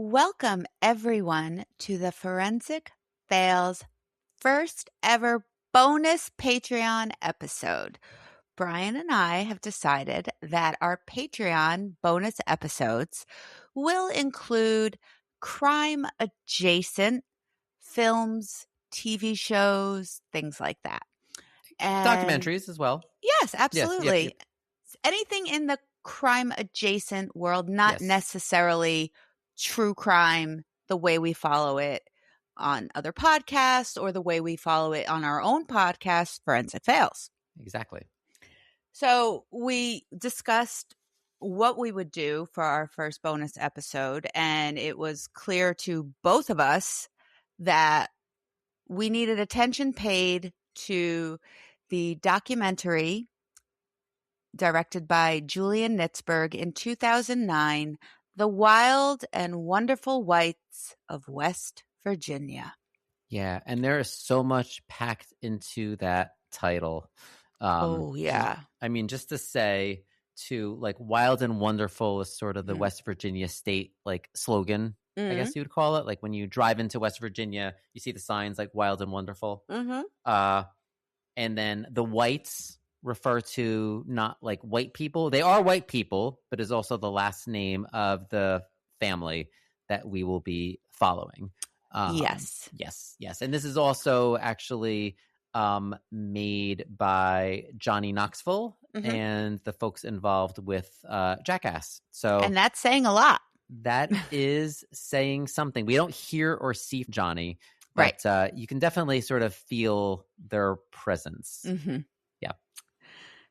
Welcome, everyone, to the Forensic Fails first ever bonus Patreon episode. Brian and I have decided that our Patreon bonus episodes will include crime-adjacent films, TV shows, things like that. And documentaries as well. Yes, absolutely. Yep. Anything in the crime-adjacent world, not Yes. necessarily true crime the way we follow it on other podcasts or the way we follow it on our own podcast, Forensic Fails. Exactly. So we discussed what we would do for our first bonus episode, and it was clear to both of us that we needed attention paid to the documentary directed by Julian Nitzberg in 2009, The Wild and Wonderful Whites of West Virginia. Yeah, and there is so much packed into that title. Yeah. I mean, just to say, like, wild and wonderful is sort of the West Virginia state, like, slogan, I guess you would call it. Like, when you drive into West Virginia, you see the signs, like, wild and wonderful. And then the whites refer to not, like, white people. They are white people, but is also the last name of the family that we will be following. Yes. And this is also actually made by Johnny Knoxville and the folks involved with Jackass. And that's saying a lot. That is saying something. We don't hear or see Johnny, but right. You can definitely sort of feel their presence. Yeah.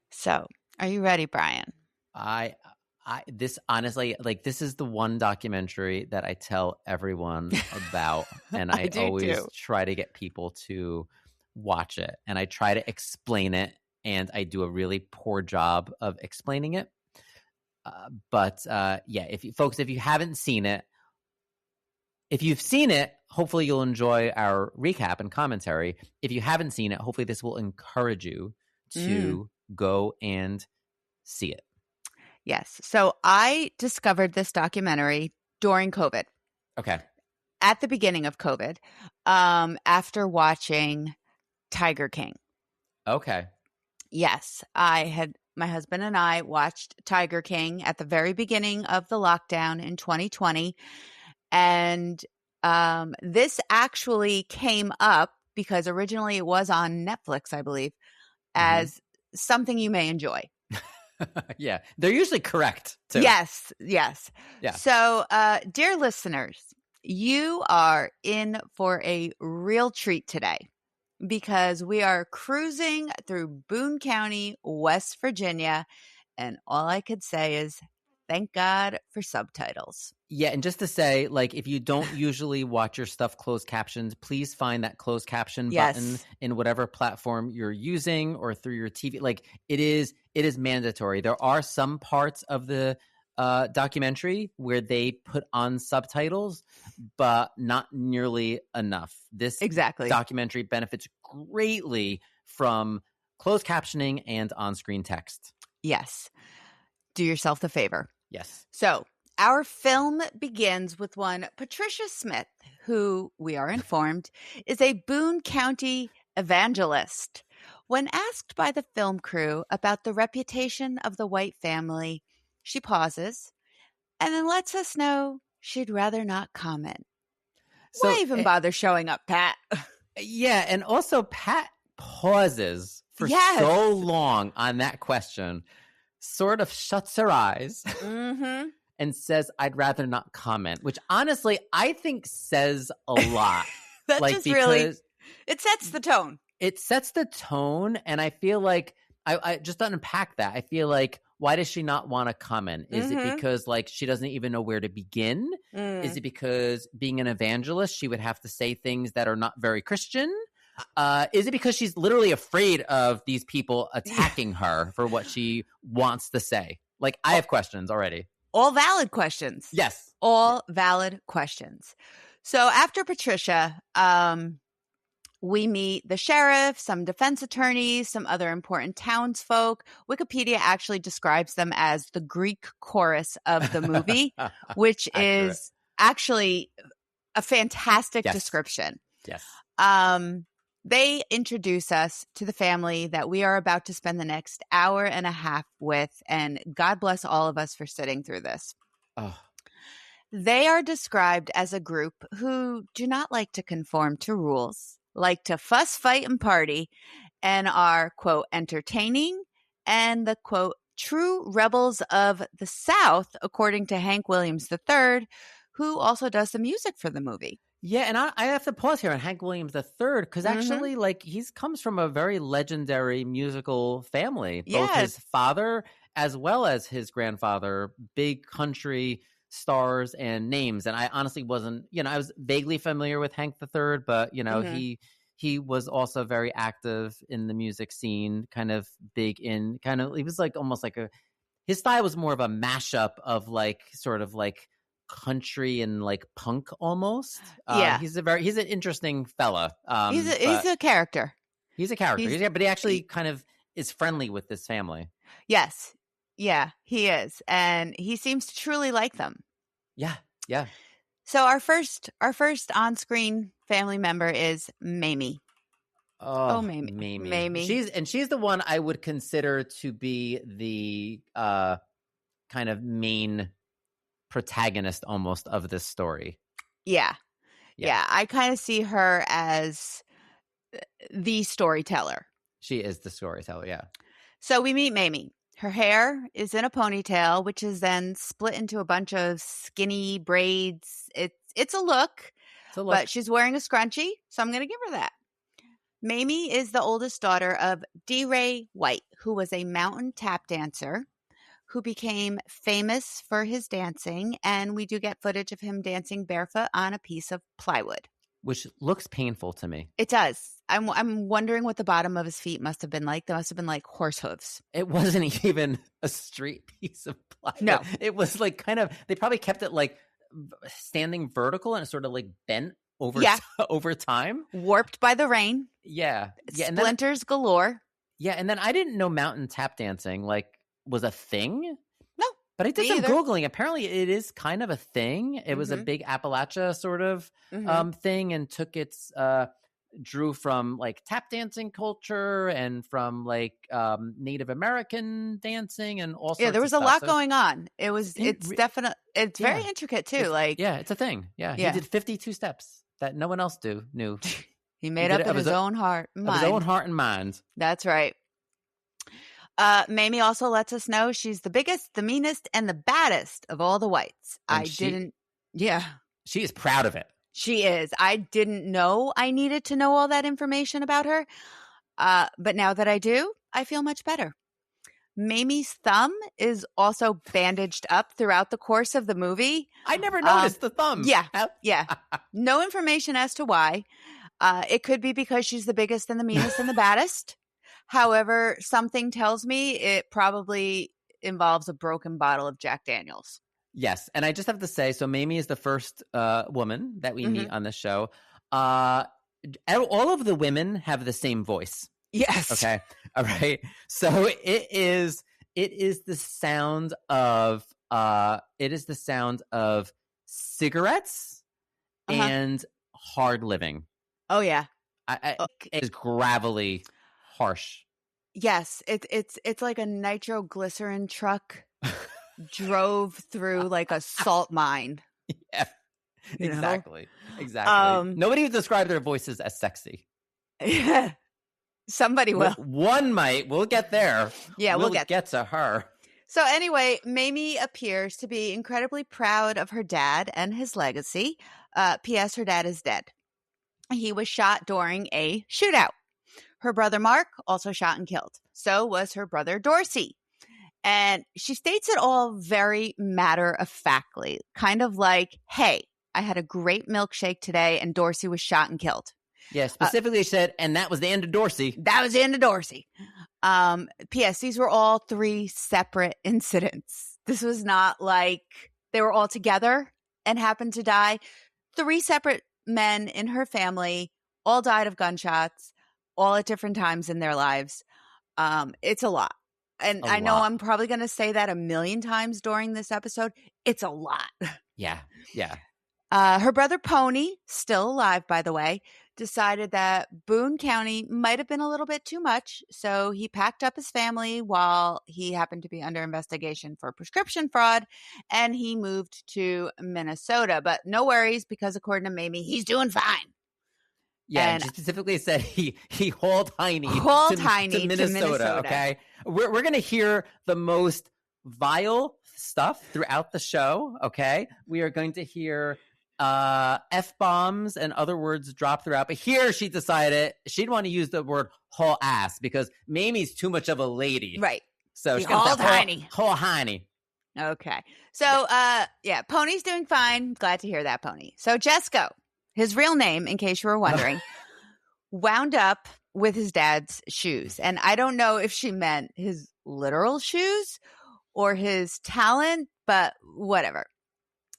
So, are you ready, Brian? This honestly, like, this is the one documentary that I tell everyone about, and I always try to get people to watch it, and I try to explain it, and I do a really poor job of explaining it. But if you haven't seen it, if you've seen it, hopefully you'll enjoy our recap and commentary. If you haven't seen it, hopefully this will encourage you to go and see it. Yes. So I discovered this documentary during COVID. Okay. At the beginning of COVID, after watching Tiger King. Okay. Yes. My husband and I watched Tiger King at the very beginning of the lockdown in 2020. And this actually came up because originally it was on Netflix, I believe, as something you may enjoy. Yeah. They're usually correct, too. Yes. Yeah. So, dear listeners, you are in for a real treat today because we are cruising through Boone County, West Virginia, and all I could say is thank God for subtitles. Yeah, and just to say, like, if you don't usually watch your stuff closed captioned, please find that closed caption button in whatever platform you're using or through your TV. Like, it is mandatory. There are some parts of the documentary where they put on subtitles, but not nearly enough. This documentary benefits greatly from closed captioning and on-screen text. Yes. Do yourself the favor. Yes. So our film begins with one Patricia Smith, who, we are informed, is a Boone County evangelist. When asked by the film crew about the reputation of the white family, she pauses and then lets us know she'd rather not comment. So, why even bother showing up, Pat? Yeah, and also Pat pauses for so long on that question, sort of shuts her eyes and says, I'd rather not comment, which honestly I think says a lot. That like, just really, it sets the tone. It sets the tone, and I feel like, I just to unpack that, I feel like, why does she not want to comment? Is it because, like, she doesn't even know where to begin? Is it because being an evangelist, she would have to say things that are not very Christian? Is it because she's literally afraid of these people attacking her for what she wants to say? Like, I have questions already. All valid questions. Yes. All valid questions. So after Patricia, we meet the sheriff, some defense attorneys, some other important townsfolk. Wikipedia actually describes them as the Greek chorus of the movie, which is actually a fantastic Yes. description. Yes. They introduce us to the family that we are about to spend the next hour and a half with, and God bless all of us for sitting through this. Oh. They are described as a group who do not like to conform to rules, like to fuss, fight, and party, and are, quote, entertaining, and the, quote, true rebels of the South, according to Hank Williams III, who also does the music for the movie. Yeah, and I have to pause here on Hank Williams III because actually, like, he's comes from a very legendary musical family. Both his father as well as his grandfather, big country stars and names. And I honestly wasn't, I was vaguely familiar with Hank III, but he was also very active in the music scene, kind of big in he was like almost like his style was more of a mashup of like sort of like country and like punk almost. He's an interesting fella. He's a character. He's a character. But he actually kind of is friendly with this family. Yes. Yeah, he is. And he seems to truly like them. Yeah. Yeah. So our first on-screen family member is Mamie. Oh, Mamie. She's the one I would consider to be the kind of main protagonist almost of this story. Yeah. I kind of see her as the storyteller. She is the storyteller, yeah. So we meet Mamie. Her hair is in a ponytail, which is then split into a bunch of skinny braids. It's a look, but she's wearing a scrunchie, so I'm going to give her that. Mamie is the oldest daughter of D. Ray White, who was a mountain tap dancer who became famous for his dancing, and we do get footage of him dancing barefoot on a piece of plywood. Which looks painful to me. It does. I'm wondering what the bottom of his feet must have been like. They must have been like horse hooves. It wasn't even a straight piece of plywood. No. It was like they probably kept it like standing vertical and it sort of like bent over time. Warped by the rain. Yeah. Splinters galore. Yeah, and then I didn't know mountain tap dancing was a thing. No. But I did some Googling. Apparently it is kind of a thing. It was a big Appalachia sort of thing and took its drew from like tap dancing culture and from like Native American dancing and all sorts of stuff. Yeah, there was a lot going on. It's very intricate too. It's a thing. Yeah. He did 52 steps that no one else knew. He made up of his own heart and mind. Of his own heart and mind. That's right. Mamie also lets us know she's the biggest, the meanest, and the baddest of all the whites. She is proud of it. She is. I didn't know I needed to know all that information about her. But now that I do, I feel much better. Mamie's thumb is also bandaged up throughout the course of the movie. I never noticed the thumb. Yeah. No information as to why. It could be because she's the biggest and the meanest and the baddest. However, something tells me it probably involves a broken bottle of Jack Daniels. Yes. And I just have to say, so Mamie is the first woman that we meet on the show. All of the women have the same voice. Yes. Okay. All right. So it is the sound of cigarettes and hard living. Oh yeah. It is gravelly, harsh. Yes, it's like a nitroglycerin truck drove through like a salt mine. Yeah, exactly. Nobody would describe their voices as sexy. Yeah, somebody will. One might. We'll get there. Yeah, we'll get to her. So anyway, Mamie appears to be incredibly proud of her dad and his legacy. P.S. Her dad is dead. He was shot during a shootout. Her brother Mark also shot and killed. So was her brother Dorsey. And she states it all very matter-of-factly, kind of like, hey, I had a great milkshake today and Dorsey was shot and killed. Yeah, specifically said, and that was the end of Dorsey. That was the end of Dorsey. P.S. These were all 3 separate incidents. This was not like they were all together and happened to die. 3 separate men in her family all died of gunshots, all at different times in their lives. It's a lot. And I know I'm probably going to say that a million times during this episode. It's a lot. Yeah. Her brother Pony, still alive, by the way, decided that Boone County might have been a little bit too much. So he packed up his family while he happened to be under investigation for prescription fraud, and he moved to Minnesota. But no worries, because according to Mamie, he's doing fine. Yeah, and she specifically said he hauled Heine to Minnesota. Okay, we're gonna hear the most vile stuff throughout the show. Okay, we are going to hear F-bombs and other words drop throughout. But here she decided she'd want to use the word haul ass because Mamie's too much of a lady. Right. So she's going to say haul Heine. Okay. So, yeah, Pony's doing fine. Glad to hear that, Pony. So Jesco, his real name, in case you were wondering, wound up with his dad's shoes. And I don't know if she meant his literal shoes or his talent, but whatever.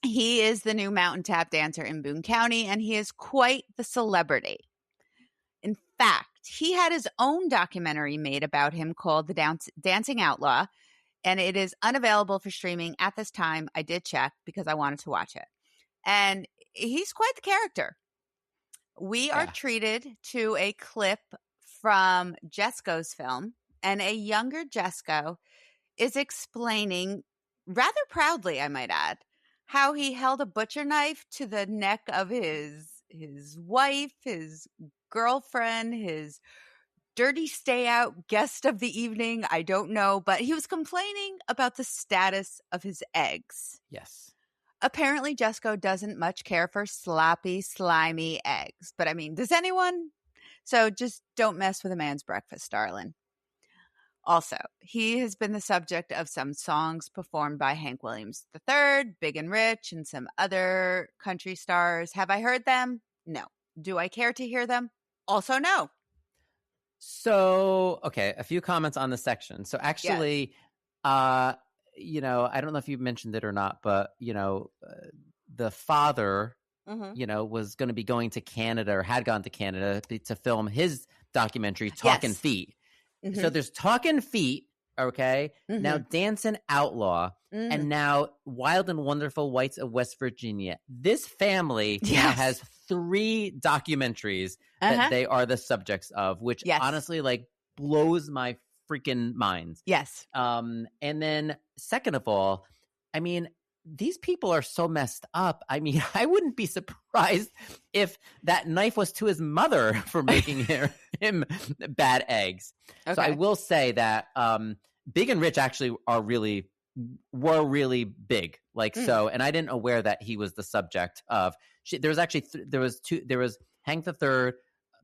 He is the new mountain tap dancer in Boone County, and he is quite the celebrity. In fact, he had his own documentary made about him called The Dancing Outlaw, and it is unavailable for streaming at this time. I did check because I wanted to watch it. And he's quite the character. We are treated to a clip from Jesco's film, and a younger Jesco is explaining, rather proudly, I might add, how he held a butcher knife to the neck of his wife, his girlfriend, his dirty stay out guest of the evening. I don't know, but he was complaining about the status of his eggs. Yes. Apparently, Jesco doesn't much care for sloppy, slimy eggs. But I mean, does anyone? So just don't mess with a man's breakfast, darling. Also, he has been the subject of some songs performed by Hank Williams III, Big and Rich, and some other country stars. Have I heard them? No. Do I care to hear them? Also, no. So, okay, a few comments on this section. So actually, I don't know if you mentioned it or not, but, the father, was going to be going to Canada or had gone to Canada to film his documentary, Talkin' Feet. Mm-hmm. So there's Talkin' Feet, okay? Mm-hmm. Now Dancing Outlaw, and now Wild and Wonderful Whites of West Virginia. This family now has 3 documentaries that they are the subjects of, which honestly, blows my freaking mind. Yes. And then second of all, I mean, these people are so messed up. I mean, I wouldn't be surprised if that knife was to his mother for making him bad eggs. Okay. So I will say that Big and Rich actually were really big. So, and I didn't aware that he was the subject of. There was actually there was Hank the Third,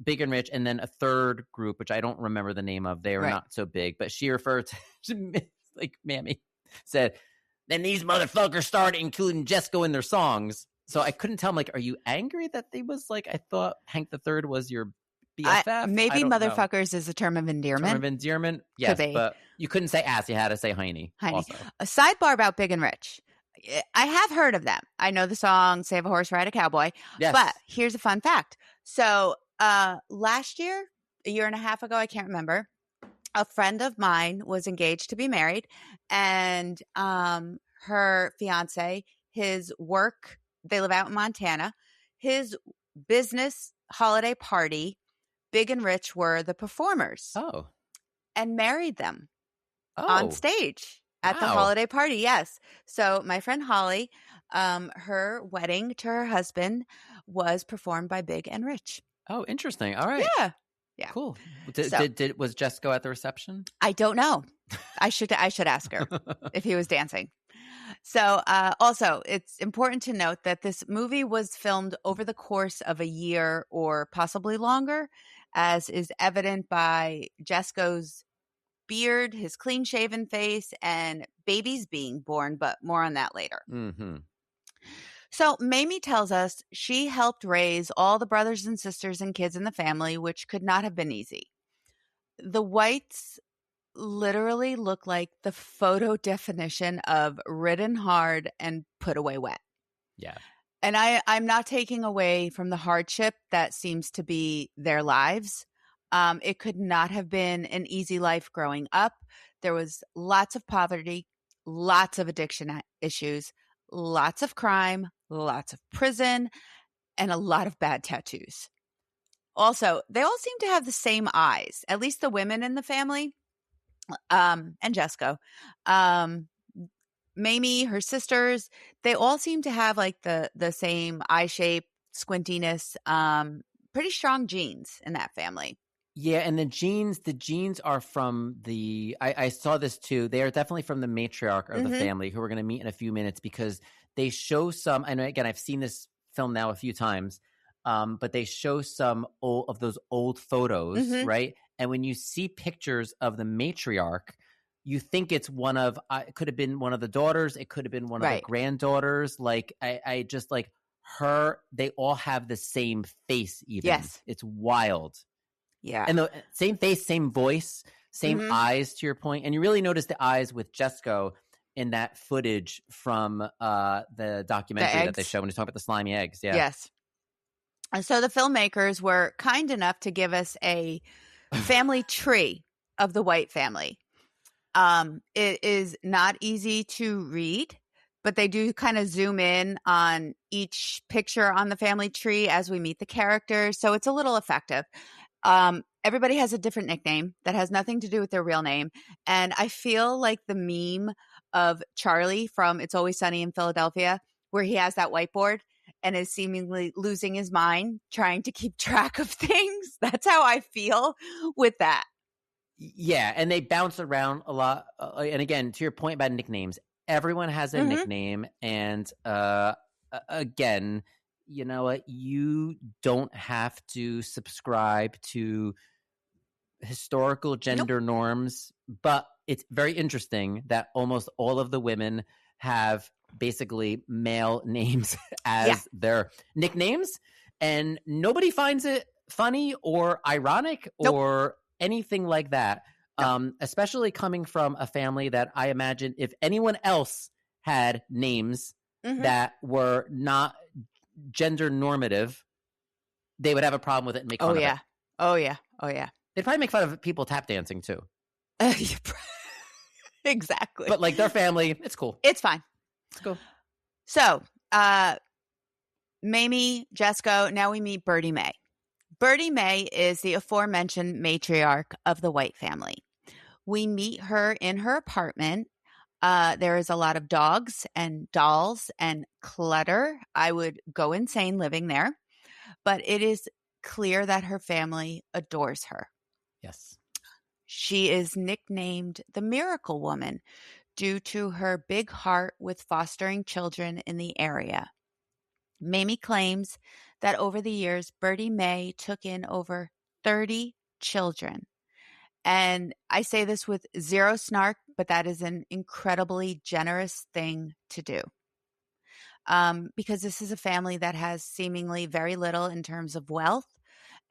Big and Rich, and then a third group, which I don't remember the name of. They were not so big, but she referred to Mammy said, then these motherfuckers started including Jesco in their songs. So I couldn't tell him, are you angry that they was I thought Hank the Third was your BFF? Maybe motherfuckers is a term of endearment. Term of endearment? Yes, but you couldn't say ass. You had to say Heine. Also. A sidebar about Big and Rich. I have heard of them. I know the song Save a Horse, Ride a Cowboy. Yes. But here's a fun fact. So last year, a year and a half ago, I can't remember, a friend of mine was engaged to be married, and her fiance, his work, they live out in Montana, his business holiday party, Big and Rich were the performers. Oh. And married them on stage at the holiday party. Yes. So my friend Holly, her wedding to her husband was performed by Big and Rich. Oh, interesting. All right. Yeah. Cool. Was Jesco at the reception? I don't know. I should ask her if he was dancing. So also, it's important to note that this movie was filmed over the course of a year or possibly longer, as is evident by Jesco's beard, his clean-shaven face, and babies being born, but more on that later. Mm-hmm. So Mamie tells us she helped raise all the brothers and sisters and kids in the family, which could not have been easy. The Whites literally look like the photo definition of ridden hard and put away wet. Yeah. And I'm not taking away from the hardship that seems to be their lives. It could not have been an easy life growing up. There was lots of poverty, lots of addiction issues, lots of crime, lots of prison, and a lot of bad tattoos. Also, they all seem to have the same eyes, at least the women in the family, and Jesco. Mamie, her sisters, they all seem to have like the same eye shape, squintiness, pretty strong genes in that family. Yeah, and the genes are from I saw this too. They are definitely from the matriarch of the family, who we're going to meet in a few minutes, because they show some, and again, I've seen this film now a few times, but they show some of those old photos, right? And when you see pictures of the matriarch, you think it's it could have been one of the daughters, it could have been one of the granddaughters. Like, I just like her, they all have the same face even. Yes. It's wild. Yeah. And the same face, same voice, same eyes, to your point. And you really notice the eyes with Jesco in that footage from the documentary that they show when you talk about the slimy eggs. Yeah. Yes. And so the filmmakers were kind enough to give us a family tree of the White family. It is not easy to read, but they do kind of zoom in on each picture on the family tree as we meet the characters. So it's a little effective. Everybody has a different nickname that has nothing to do with their real name. And I feel like the meme of Charlie from It's Always Sunny in Philadelphia, where he has that whiteboard and is seemingly losing his mind trying to keep track of things. That's how I feel with that. Yeah, and they bounce around a lot. And again, to your point about nicknames, everyone has a nickname. And again, you know what? You don't have to subscribe to historical gender norms, but it's very interesting that almost all of the women have basically male names as their nicknames, and nobody finds it funny or ironic or anything like that. Especially coming from a family that I imagine if anyone else had names that were not gender normative, they would have a problem with it and make fun of it. Oh yeah. They'd probably make fun of people tap dancing too. Exactly. But like their family, it's cool. It's fine. It's cool. So, Mamie, Jesco, now we meet Birdie Mae. Birdie Mae is the aforementioned matriarch of the White family. We meet her in her apartment. There is a lot of dogs and dolls and clutter. I would go insane living there. But it is clear that her family adores her. Yes. She is nicknamed the Miracle Woman due to her big heart with fostering children in the area. Mamie claims that over the years, Birdie Mae took in over 30 children. And I say this with zero snark, but that is an incredibly generous thing to do. Because this is a family that has seemingly very little in terms of wealth.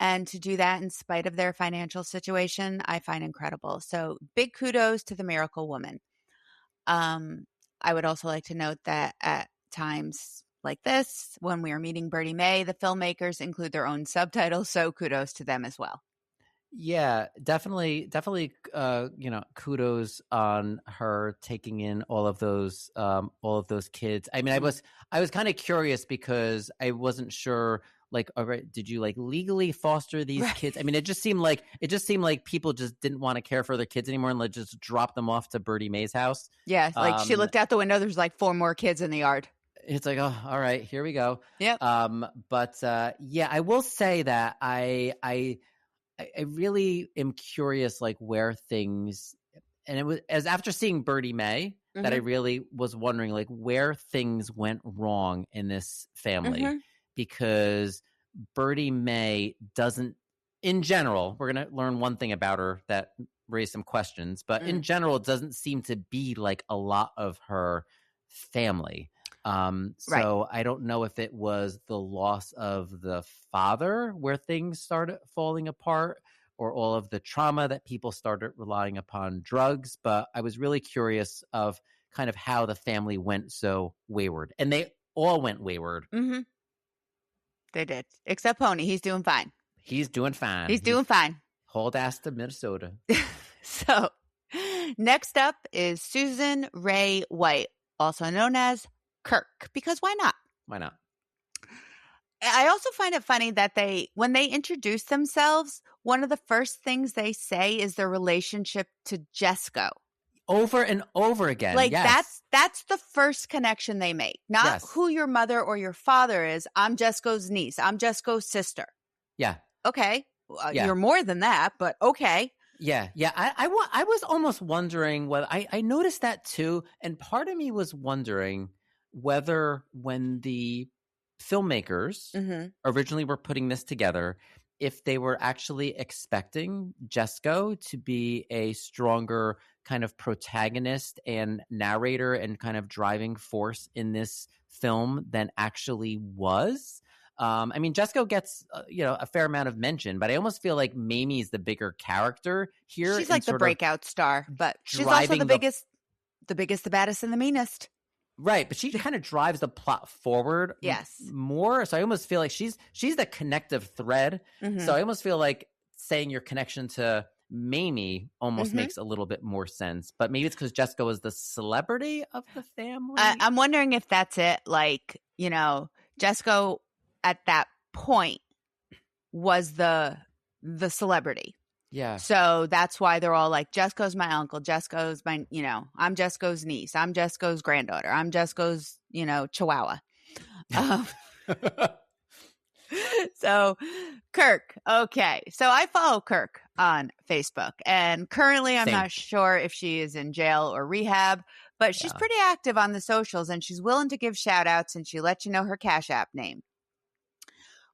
And to do that in spite of their financial situation, I find incredible. So big kudos to the Miracle Woman. I would also like to note that at times like this, when we are meeting Birdie Mae, the filmmakers include their own subtitles. So kudos to them as well. Yeah, definitely. Kudos on her taking in all of those kids. I mean, I was kind of curious because I wasn't sure. Like, all right, did you like legally foster these kids? I mean, it just seemed like people just didn't want to care for their kids anymore and just drop them off to Birdie Mae's house. Yeah, like she looked out the window. There's like 4 more kids in the yard. It's like, oh, all right, here we go. Yep. Yeah, I will say that I really am curious, like where things, and it was as after seeing Birdie Mae that I really was wondering, like where things went wrong in this family. Because Birdie Mae doesn't, in general, we're going to learn one thing about her that raised some questions, but in general, it doesn't seem to be like a lot of her family. So I don't know if it was the loss of the father where things started falling apart or all of the trauma that people started relying upon drugs. But I was really curious of kind of how the family went so wayward. And they all went wayward. They did. Except Pony. He's doing fine. He's doing fine. He's doing fine. Hauled ass to Minnesota. So next up is Susan Ray White, also known as Kirk, because why not? Why not? I also find it funny that when they introduce themselves, one of the first things they say is their relationship to Jesco. Over and over again. Like, yes. that's the first connection they make. Not who your mother or your father is. I'm Jesco's niece. I'm Jesco's sister. Yeah. Okay. You're more than that, but okay. Yeah. Yeah. I was almost wondering whether I noticed that too. And part of me was wondering whether when the filmmakers originally were putting this together, if they were actually expecting Jesco to be a stronger kind of protagonist and narrator and kind of driving force in this film than actually was. I mean, Jesco gets a fair amount of mention, but I almost feel like Mamie is the bigger character here. She's like the breakout star, but she's also the biggest, the baddest, and the meanest. Right, but she kind of drives the plot forward more. So I almost feel like she's the connective thread. So I almost feel like saying your connection to Mamie almost makes a little bit more sense. But maybe it's because Jesco is the celebrity of the family. I'm wondering if that's it. Like, Jesco at that point was the celebrity. Yeah. So that's why they're all like, Jesco's my uncle. Jesco's my, I'm Jesco's niece. I'm Jesco's granddaughter. I'm Jesco's, chihuahua. So Kirk. Okay. So I follow Kirk on Facebook, and currently I'm not sure if she is in jail or rehab, but she's pretty active on the socials, and she's willing to give shout outs, and she lets you know her Cash App name.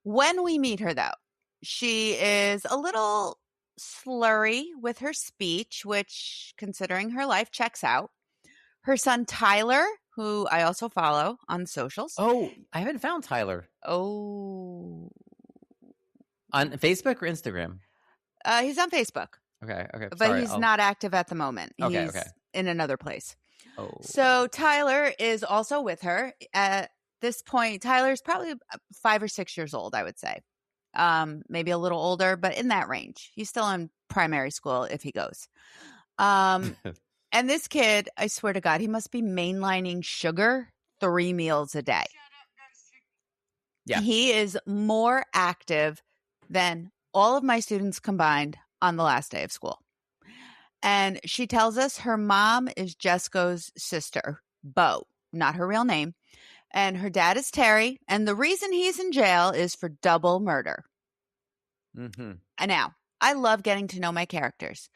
When we meet her, though, she is a little slurry with her speech, which, considering her life, checks out. Her son Tyler, who I also follow on socials. Oh, I haven't found Tyler. Oh. On Facebook or Instagram? He's on Facebook. Okay. But he's not active at the moment. He's in another place. Oh. So Tyler is also with her. At this point, Tyler's probably 5 or 6 years old, I would say. Maybe a little older, but in that range. He's still in primary school if he goes. And this kid, I swear to God, he must be mainlining sugar 3 meals a day. Yeah. He is more active than all of my students combined on the last day of school. And she tells us her mom is Jesco's sister, Bo, not her real name. And her dad is Terry. And the reason he's in jail is for double murder. And now, I love getting to know my characters.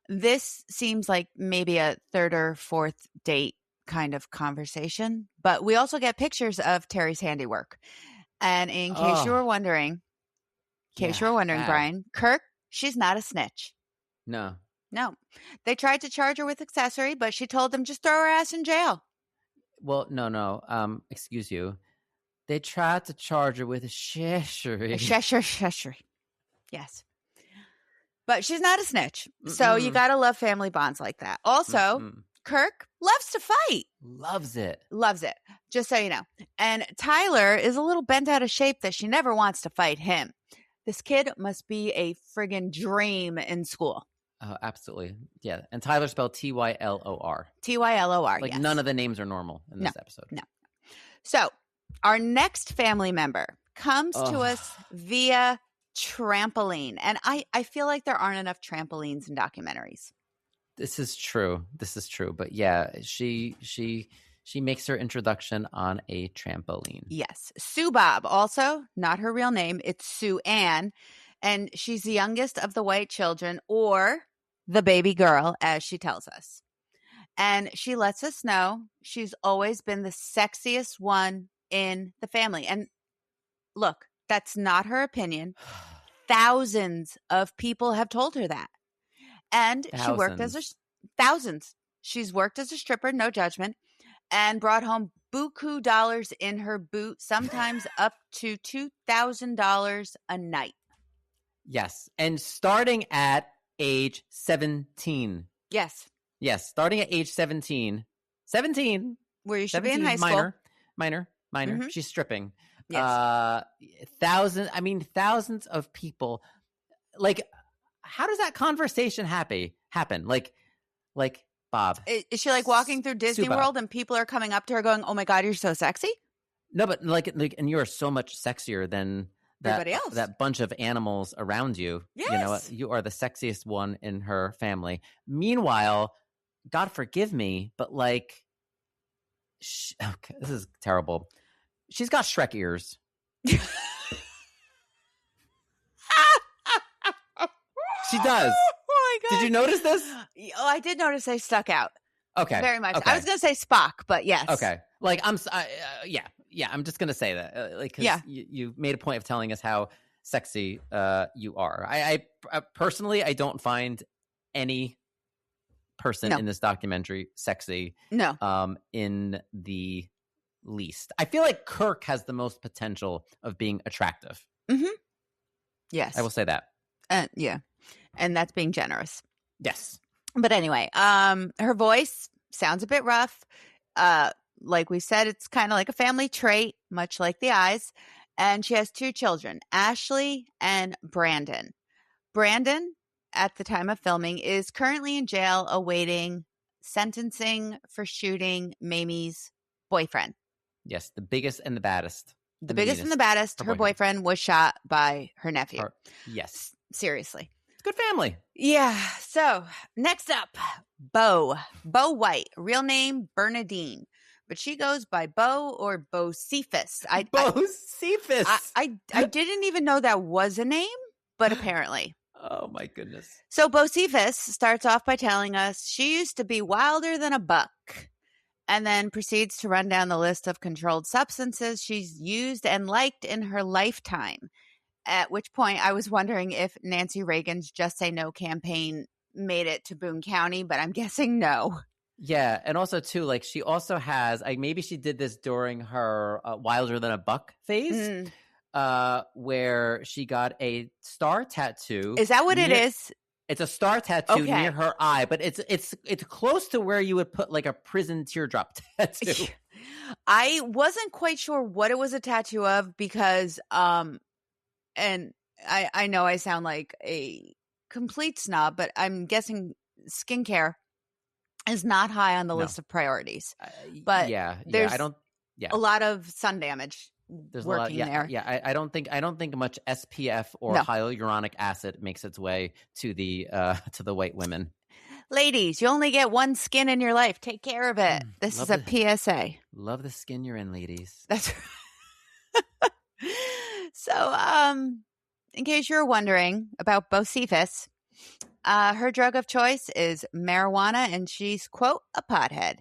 This seems like maybe a 3rd or 4th date kind of conversation. But we also get pictures of Terry's handiwork. And in case you were wondering, Brian, Kirk, she's not a snitch. No. They tried to charge her with accessory, but she told them just throw her ass in jail. Well, no. Excuse you. They tried to charge her with accessory. Yes. But she's not a snitch. So you got to love family bonds like that. Also, Kirk loves to fight. Loves it. Just so you know. And Tyler is a little bent out of shape that she never wants to fight him. This kid must be a friggin' dream in school. Oh, absolutely. Yeah. And Tyler spelled Tylor. Tylor, like yes. None of the names are normal in this episode. No. So our next family member comes to us via trampoline. And I feel like there aren't enough trampolines in documentaries. This is true. But yeah, she makes her introduction on a trampoline. Yes. Sue Bob, also not her real name. It's Sue Ann. And she's the youngest of the white children, or the baby girl, as she tells us. And she lets us know she's always been the sexiest one in the family. And look, that's not her opinion. Thousands of people have told her that. And she worked as thousands. She's worked as a stripper, no judgment, and brought home buku dollars in her boot, sometimes up to $2,000 a night. Yes. And starting at age 17. Yes. Starting at age 17. 17. Where you should be in high school. Minor. She's stripping. Yes. Thousands of people. Like, how does that conversation happen? Like, Bob. Is she like walking through Disney Suba. World and people are coming up to her going, "Oh my God, you're so sexy"? No, but like, and you are so much sexier than everybody else. That bunch of animals around you. Yes. You know, you are the sexiest one in her family. Meanwhile, God forgive me, but like, okay, this is terrible. She's got Shrek ears. She does. Oh my God. Did you notice this? Oh, I did notice they stuck out. Okay. Very much. Okay. I was going to say Spock, but yes. Okay. Like, yeah, I'm just going to say that. Like, cause you made a point of telling us how sexy you are. I personally, I don't find any person in this documentary sexy. No. In the least. I feel like Kirk has the most potential of being attractive. Mm-hmm. Yes. I will say that. Yeah. And that's being generous. Yes. But anyway, her voice sounds a bit rough. Like we said, it's kind of like a family trait, much like the eyes. And she has 2 children, Ashley and Brandon. Brandon, at the time of filming, is currently in jail awaiting sentencing for shooting Mamie's boyfriend. Yes, the biggest and the baddest. The biggest and the baddest. Her boyfriend was shot by her nephew. Yes. Seriously. It's good family. Yeah. So next up, Bo White, real name Bernadine, but she goes by Bo or Bo Cephas. Bo Cephas. I didn't even know that was a name, but apparently. Oh my goodness. So Bo Cephas starts off by telling us she used to be wilder than a buck, and then proceeds to run down the list of controlled substances she's used and liked in her lifetime. At which point I was wondering if Nancy Reagan's Just Say No campaign made it to Boone County, but I'm guessing no. Yeah. And also, too, like she also has, maybe she did this during her wilder than a buck phase, where she got a star tattoo. Is that what it is? It's a star tattoo near her eye, but it's close to where you would put like a prison teardrop tattoo. I wasn't quite sure what it was a tattoo of because and I know I sound like a complete snob, but I'm guessing skincare is not high on the list of priorities. But there's a lot of sun damage. There's working there. Yeah, I don't think much SPF or hyaluronic acid makes its way to the white women. Ladies, you only get one skin in your life. Take care of it. This is a PSA. Love the skin you're in, ladies. That's right. So, in case you're wondering about Bo Cephas, her drug of choice is marijuana, and she's, quote, a pothead.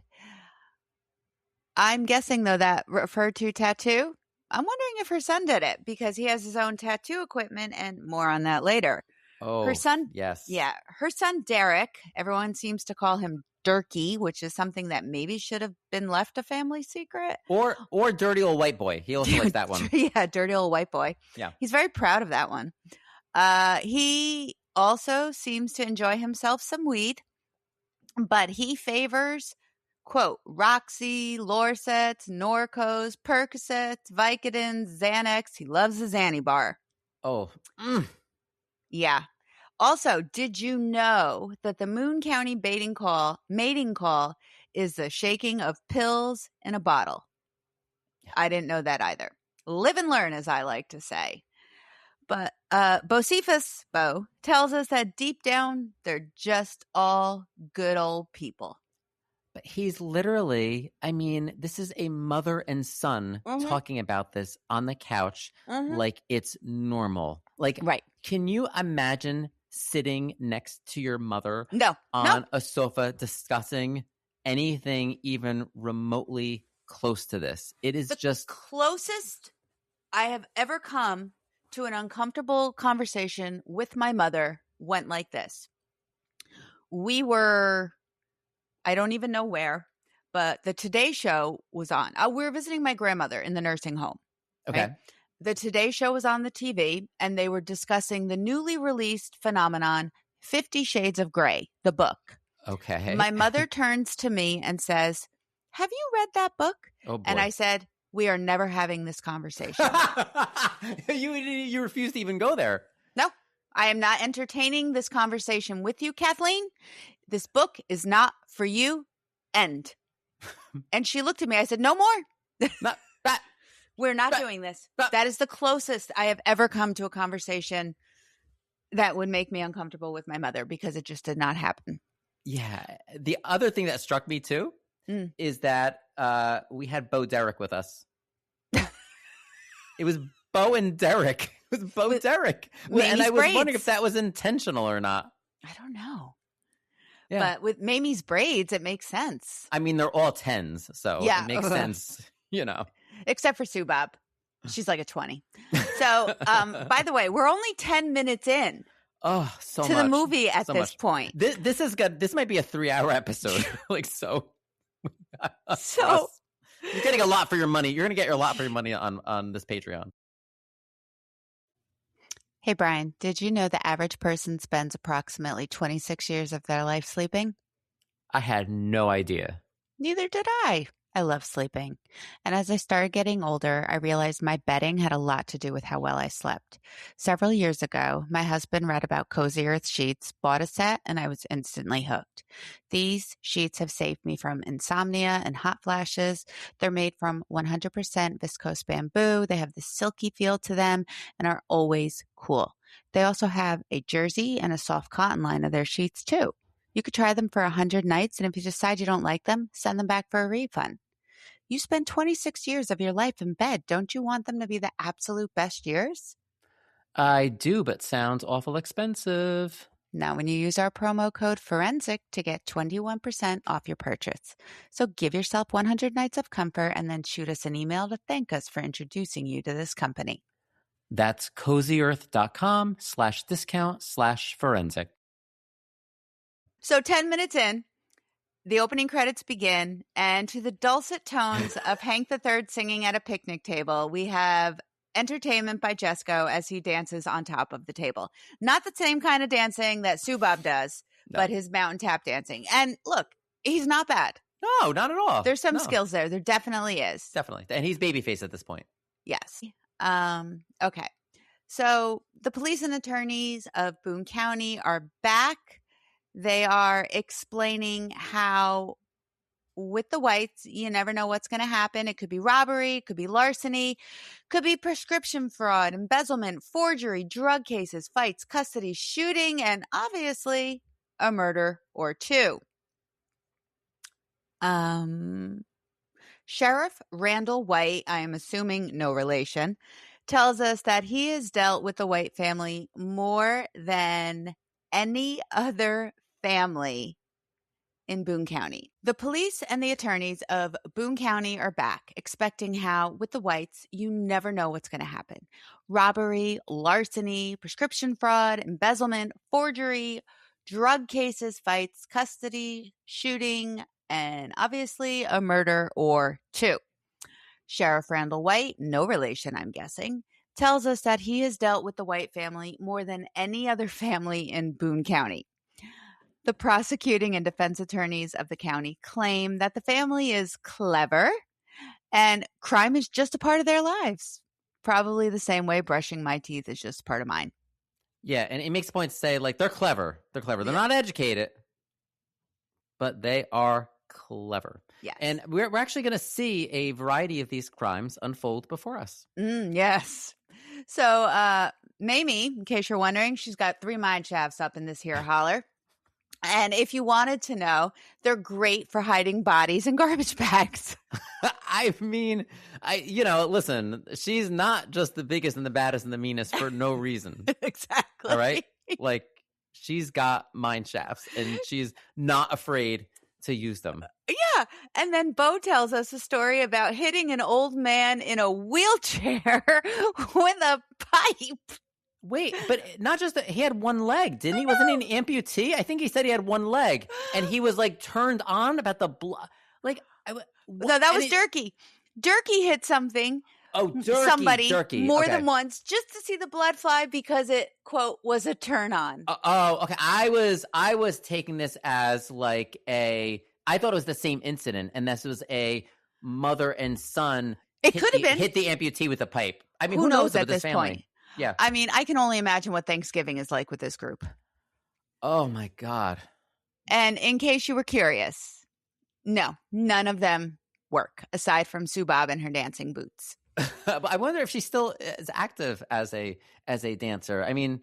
I'm guessing, though, that referred to tattoo. I'm wondering if her son did it because he has his own tattoo equipment, and more on that later. Oh, her son, yes. Yeah, her son, Derek, everyone seems to call him Durkee, which is something that maybe should have been left a family secret. Or dirty old white boy. He also likes that one. Yeah, dirty old white boy. Yeah. He's very proud of that one. He also seems to enjoy himself some weed, but he favors, quote, Roxy, Lorcets, Norcos, Percocets, Vicodins, Xanax. He loves the Xanny bar. Oh. Yeah. Also, did you know that the Boone County mating call is the shaking of pills in a bottle? Yeah. I didn't know that either. Live and learn, as I like to say. But Bo Cephas, tells us that deep down, they're just all good old people. But he's literally, this is a mother and son talking about this on the couch like it's normal. Like, right. Can you imagine sitting next to your mother on a sofa discussing anything even remotely close to this? It is just closest I have ever come to an uncomfortable conversation with my mother went like this. We were, I don't even know where, but the Today Show was on. We were visiting my grandmother in the nursing home. Okay. Right? The Today Show was on the TV, and they were discussing the newly released phenomenon, 50 Shades of Grey, the book. Okay. My mother turns to me and says, "Have you read that book?" Oh, boy. And I said, "We are never having this conversation." You refuse to even go there. No, I am not entertaining this conversation with you, Kathleen. this book is not for you. End. And she looked at me. I said, no more. Not that. We're not doing this. That is the closest I have ever come to a conversation that would make me uncomfortable with my mother, because it just did not happen. Yeah. The other thing that struck me too is that we had Bo Derek with us. It was Bo and Derek. It was Bo Derek. And I was wondering if that was intentional or not. I don't know. Yeah. But with Mamie's braids, it makes sense. I mean, they're all 10s, so it makes sense, Except for Sue Bob. She's like a 20. So, by the way, we're only 10 minutes in to the movie at this point. This is good. This might be a 3-hour episode. So you're getting a lot for your money. You're going to get a lot for your money on this Patreon. Hey, Brian, did you know the average person spends approximately 26 years of their life sleeping? I had no idea. Neither did I. I love sleeping. And as I started getting older, I realized my bedding had a lot to do with how well I slept. Several years ago, my husband read about Cozy Earth sheets, bought a set, and I was instantly hooked. These sheets have saved me from insomnia and hot flashes. They're made from 100% viscose bamboo. They have the silky feel to them and are always cool. They also have a jersey and a soft cotton line of their sheets too. You could try them for 100 nights, and if you decide you don't like them, send them back for a refund. You spend 26 years of your life in bed. Don't you want them to be the absolute best years? I do, but sounds awful expensive. Now, when you use our promo code FORENSIC to get 21% off your purchase. So give yourself 100 nights of comfort and then shoot us an email to thank us for introducing you to this company. That's cozyearth.com/discount/forensic. So 10 minutes in, the opening credits begin, and to the dulcet tones of Hank III singing at a picnic table, we have entertainment by Jesco as he dances on top of the table. Not the same kind of dancing that Sue Bob does, but his mountain tap dancing. And look, he's not bad. No, not at all. There's some skills there. There definitely is. Definitely. And he's babyface at this point. Yes. Okay. So the police and attorneys of Boone County are back. They are explaining how with the whites, you never know what's going to happen. It could be robbery, it could be larceny, could be prescription fraud, embezzlement, forgery, drug cases, fights, custody, shooting, and obviously a murder or two. Sheriff Randall White, I am assuming no relation, tells us that he has dealt with the White family more than any other family in Boone County. The police and the attorneys of Boone County are back, expecting how, with the whites, you never know what's going to happen. Robbery, larceny, prescription fraud, embezzlement, forgery, drug cases, fights, custody, shooting, and obviously a murder or two. Sheriff Randall White, no relation, I'm guessing, tells us that he has dealt with the White family more than any other family in Boone County. The prosecuting and defense attorneys of the county claim that the family is clever and crime is just a part of their lives. Probably the same way brushing my teeth is just part of mine. Yeah, and it makes points to say, like, they're clever. They're clever. They're not educated, but they are clever. Yes. And we're actually going to see a variety of these crimes unfold before us. Yes. So Mamie, in case you're wondering, she's got 3 mine shafts up in this here holler. And if you wanted to know, they're great for hiding bodies in garbage bags. I mean, listen, she's not just the biggest and the baddest and the meanest for no reason. Exactly. All right? Like, she's got mine shafts and she's not afraid to use them. Yeah. And then Bo tells us a story about hitting an old man in a wheelchair with a pipe. Wait, but not just that, he had one leg, didn't he? Wasn't he an amputee? I think he said he had one leg, and he was like turned on about the blood. Like, no, that was Durkee. Durkee hit something. Oh, somebody more okay. than once, just to see the blood fly because it, quote, was a turn on. Okay. I was taking this as like I thought it was the same incident, and this was a mother and son. It could have been hit the amputee with a pipe. I mean, who knows at with this family? Point? Yeah. I mean, I can only imagine what Thanksgiving is like with this group. Oh my God. And in case you were curious, no, none of them work aside from Sue Bob and her dancing boots. But I wonder if she still is active as a dancer. I mean,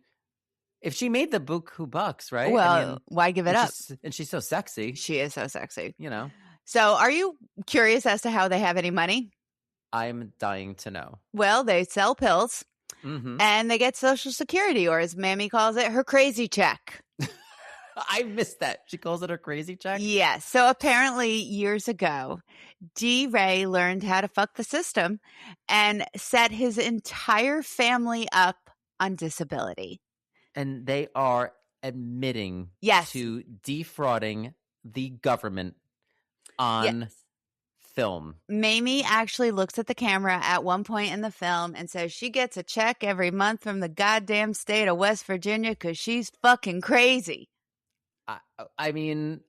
if she made the buku bucks, right? Well, I mean, why give it up? And she's so sexy. She is so sexy. You know. So are you curious as to how they have any money? I'm dying to know. Well, they sell pills and they get Social Security, or as Mammy calls it, her crazy check. I missed that. She calls it her crazy check? Yes. So apparently years ago, D. Ray learned how to fuck the system and set his entire family up on disability. And they are admitting to defrauding the government on film. Mamie actually looks at the camera at one point in the film and says she gets a check every month from the goddamn state of West Virginia because she's fucking crazy. I mean,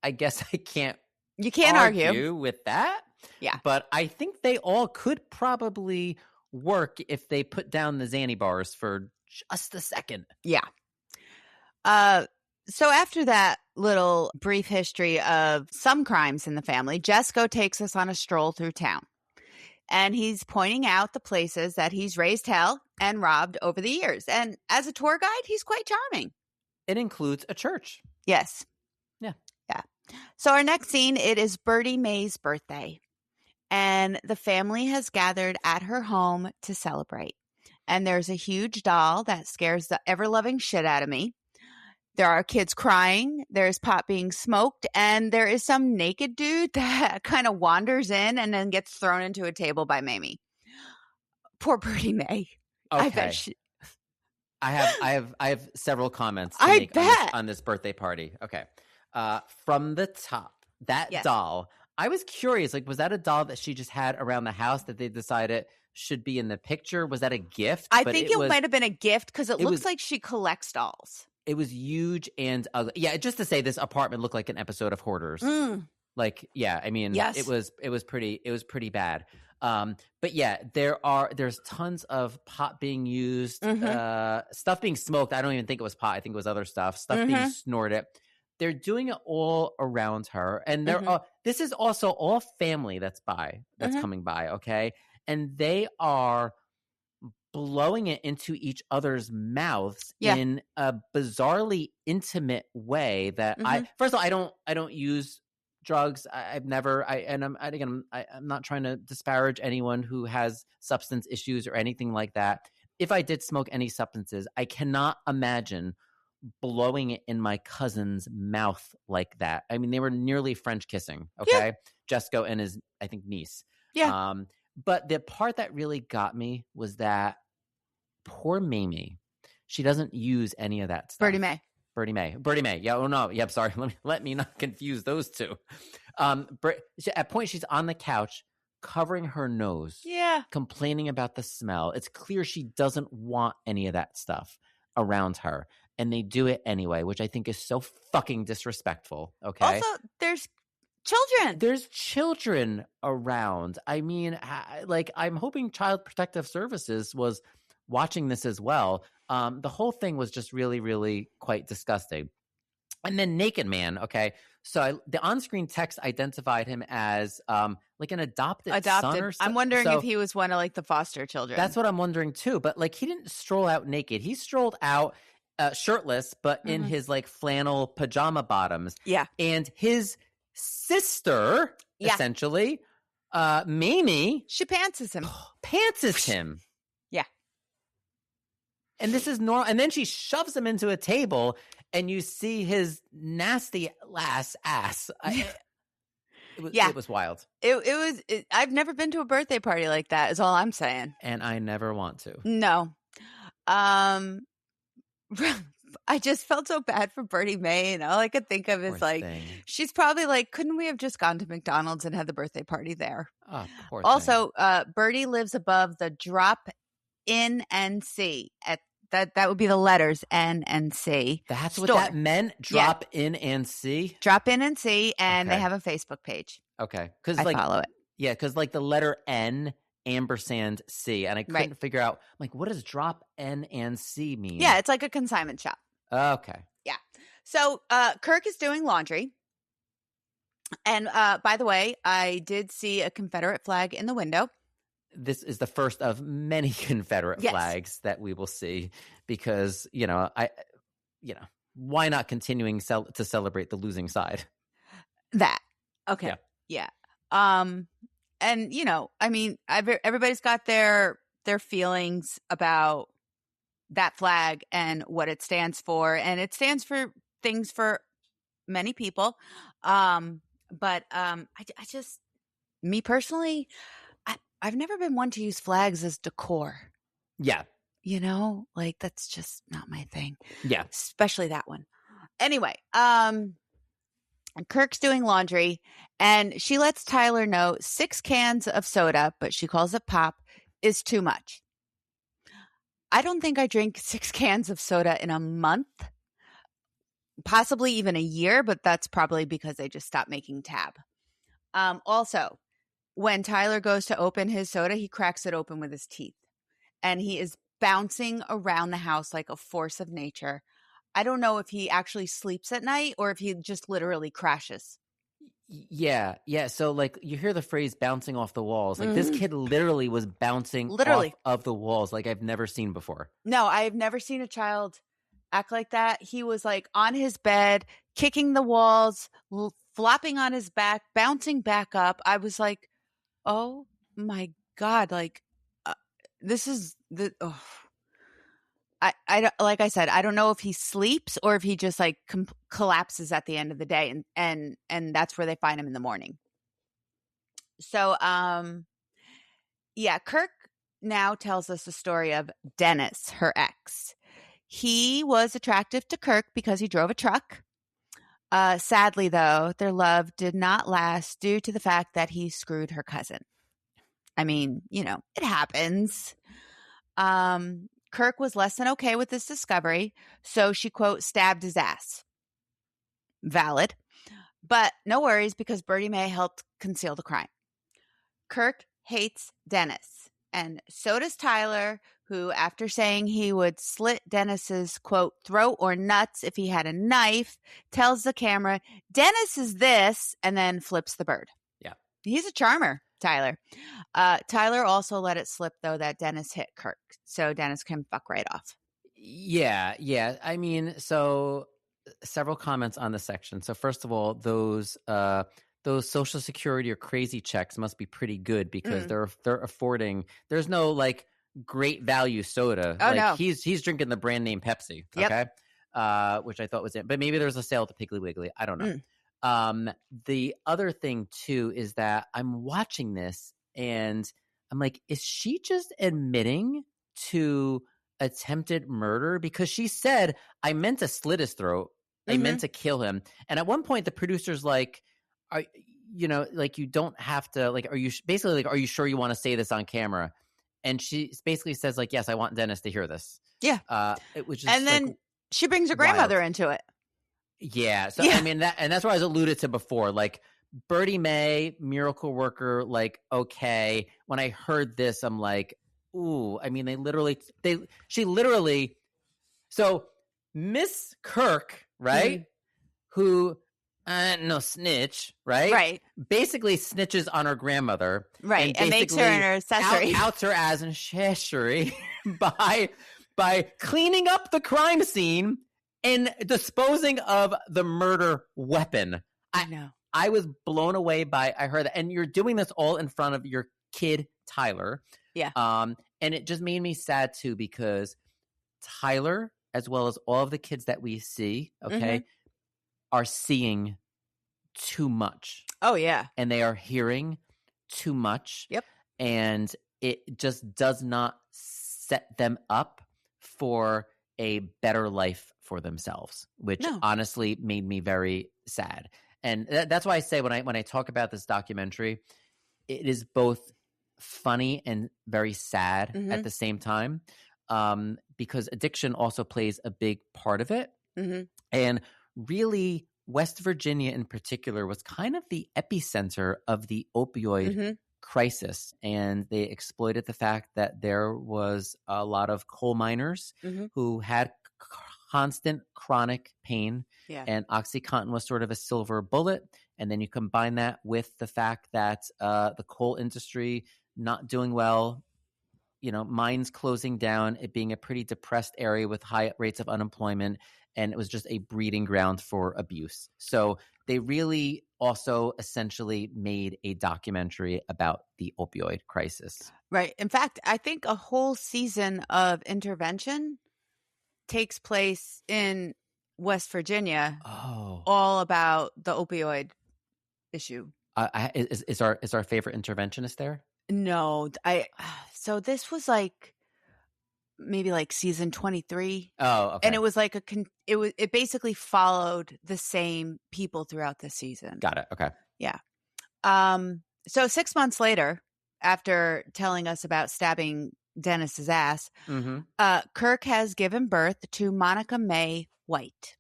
I guess I can't. You can't argue with that. Yeah. But I think they all could probably work if they put down the Xanny bars for just a second. Yeah. So after that little brief history of some crimes in the family, Jesco takes us on a stroll through town. And he's pointing out the places that he's raised hell and robbed over the years. And as a tour guide, he's quite charming. It includes a church. Yes. Yeah. So our next scene, it is Birdie Mae's birthday. And the family has gathered at her home to celebrate. And there's a huge doll that scares the ever-loving shit out of me. There are kids crying. There's pot being smoked. And there is some naked dude that kind of wanders in and then gets thrown into a table by Mamie. Poor Birdie Mae. Okay. I bet I have several comments to I make bet. On this birthday party. Okay. From the top, that doll, I was curious, like, was that a doll that she just had around the house that they decided should be in the picture? Was that a gift? I think it might have been a gift because it looks like she collects dolls. It was huge and ugly. Yeah, just to say, this apartment looked like an episode of Hoarders. Like, yeah, I mean, it was pretty bad. But yeah, there's tons of pot being used, stuff being smoked. I don't even think it was pot. I think it was other stuff being snorted. They're doing it all around her. And this is also all family that's coming by. Okay. And they are blowing it into each other's mouths in a bizarrely intimate way that first of all, I don't use drugs. I'm not trying to disparage anyone who has substance issues or anything like that. If I did smoke any substances, I cannot imagine blowing it in my cousin's mouth like that. I mean, they were nearly French kissing. Okay. Jesco and his, I think, niece. Yeah. But the part that really got me was that poor Mamie, she doesn't use any of that stuff. Birdie Mae. Yeah. Oh no. Yeah. Sorry. Let me not confuse those two. At point, she's on the couch covering her nose. Yeah. Complaining about the smell. It's clear she doesn't want any of that stuff around her. And they do it anyway, which I think is so fucking disrespectful. Okay. Also, there's children. There's children around. I mean, I'm hoping Child Protective Services was watching this as well. The whole thing was just really, really quite disgusting. And then Naked Man. Okay. So the on-screen text identified him as like an adopted son or something. I'm wondering if he was one of like the foster children. That's what I'm wondering too. But like, he didn't stroll out naked. He strolled out shirtless, but in his like flannel pajama bottoms. Yeah. And his sister, essentially, Mamie, she pantses him. Yeah. And this is normal. And then she shoves him into a table, and you see his nasty ass. It was wild. I've never been to a birthday party like that, is all I'm saying. And I never want to. No. I just felt so bad for Birdie Mae, and all I could think of is she's probably like, couldn't we have just gone to McDonald's and had the birthday party there? Oh, poor also, Birdie lives above the Drop In and C. At that would be the letters N and C. That's store. What that meant. Drop In and C. Drop In and C, and they have a Facebook page. Okay, because I follow it. Yeah, because like the letter N. ampersand C, and I couldn't figure out, like, what does drop N and C mean? Yeah, it's like a consignment shop. Okay. Yeah. So Kirk is doing laundry. And by the way, I did see a Confederate flag in the window. This is the first of many Confederate flags that we will see because, why not continuing to celebrate the losing side? That. Okay. Yeah. And, I mean, everybody's got their feelings about that flag and what it stands for. And it stands for things for many people. But I just, me personally, I've never been one to use flags as decor. Yeah. Like that's just not my thing. Yeah. Especially that one. Anyway, Kirk's doing laundry and she lets Tyler know 6 cans of soda, but she calls it pop, is too much. I don't think I drink 6 cans of soda in a month, possibly even a year, but that's probably because I just stopped making tab. Also, when Tyler goes to open his soda, he cracks it open with his teeth and he is bouncing around the house like a force of nature. I don't know if he actually sleeps at night or if he just literally crashes. Yeah. So like you hear the phrase bouncing off the walls. Like this kid literally was bouncing off of the walls like I've never seen before. No, I've never seen a child act like that. He was like on his bed, kicking the walls, flopping on his back, bouncing back up. I was like, oh my God, like this is the... Oh. I like I said, I don't know if he sleeps or if he just like collapses at the end of the day and that's where they find him in the morning. So, Kirk now tells us the story of Dennis, her ex. He was attractive to Kirk because he drove a truck. Sadly, though, their love did not last due to the fact that he screwed her cousin. I mean, it happens. Kirk was less than okay with this discovery, so she, quote, stabbed his ass. Valid. But no worries because Bertie Mae helped conceal the crime. Kirk hates Dennis, and so does Tyler, who, after saying he would slit Dennis's, quote, throat or nuts if he had a knife, tells the camera, Dennis is this, and then flips the bird. Yeah. He's a charmer. Tyler. Tyler also let it slip, though, that Dennis hit Kirk. So Dennis can fuck right off. Yeah. I mean, so several comments on this section. So first of all, those Social Security or crazy checks must be pretty good because they're affording. There's no like great value soda. Oh, like, no. He's drinking the brand name Pepsi. Yep. Okay. Which I thought was it. But maybe there's a sale to Piggly Wiggly. I don't know. The other thing too is that I'm watching this and I'm like, is she just admitting to attempted murder? Because she said, I meant to slit his throat. I meant to kill him. And at one point the producer's like, you don't have to, like, are you sure you want to say this on camera? And she basically says like, yes, I want Dennis to hear this. Yeah. Which is and then like, she brings her grandmother into it. Yeah. So, I mean, that's what I was alluded to before. Like, Bertie Mae, miracle worker, like, okay. When I heard this, I'm like, ooh, I mean, so Miss Kirk, right? Who, no snitch, right? Right. Basically snitches on her grandmother. Right. And makes her an accessory. Outs her as an accessory by cleaning up the crime scene and disposing of the murder weapon. I know. I was blown away by, I heard that. And you're doing this all in front of your kid, Tyler. Yeah. And it just made me sad too, because Tyler, as well as all of the kids that we see, are seeing too much. Oh, yeah. And they are hearing too much. Yep. And it just does not set them up for a better life for themselves, which honestly made me very sad. And that's why I say when I talk about this documentary, it is both funny and very sad at the same time, because addiction also plays a big part of it. And really, West Virginia in particular was kind of the epicenter of the opioid crisis. And they exploited the fact that there was a lot of coal miners who had constant chronic pain. Yeah. And OxyContin was sort of a silver bullet. And then you combine that with the fact that the coal industry not doing well, mines closing down, it being a pretty depressed area with high rates of unemployment, and it was just a breeding ground for abuse. So they really also essentially made a documentary about the opioid crisis. Right. In fact, I think a whole season of Intervention takes place in West Virginia, all about the opioid issue. Is our favorite interventionist there? No, so this was maybe season 23. Oh, okay. And it was it basically followed the same people throughout the season. Got it. Okay. Yeah. So 6 months later, after telling us about stabbing Dennis's ass, Kirk has given birth to Monica May White.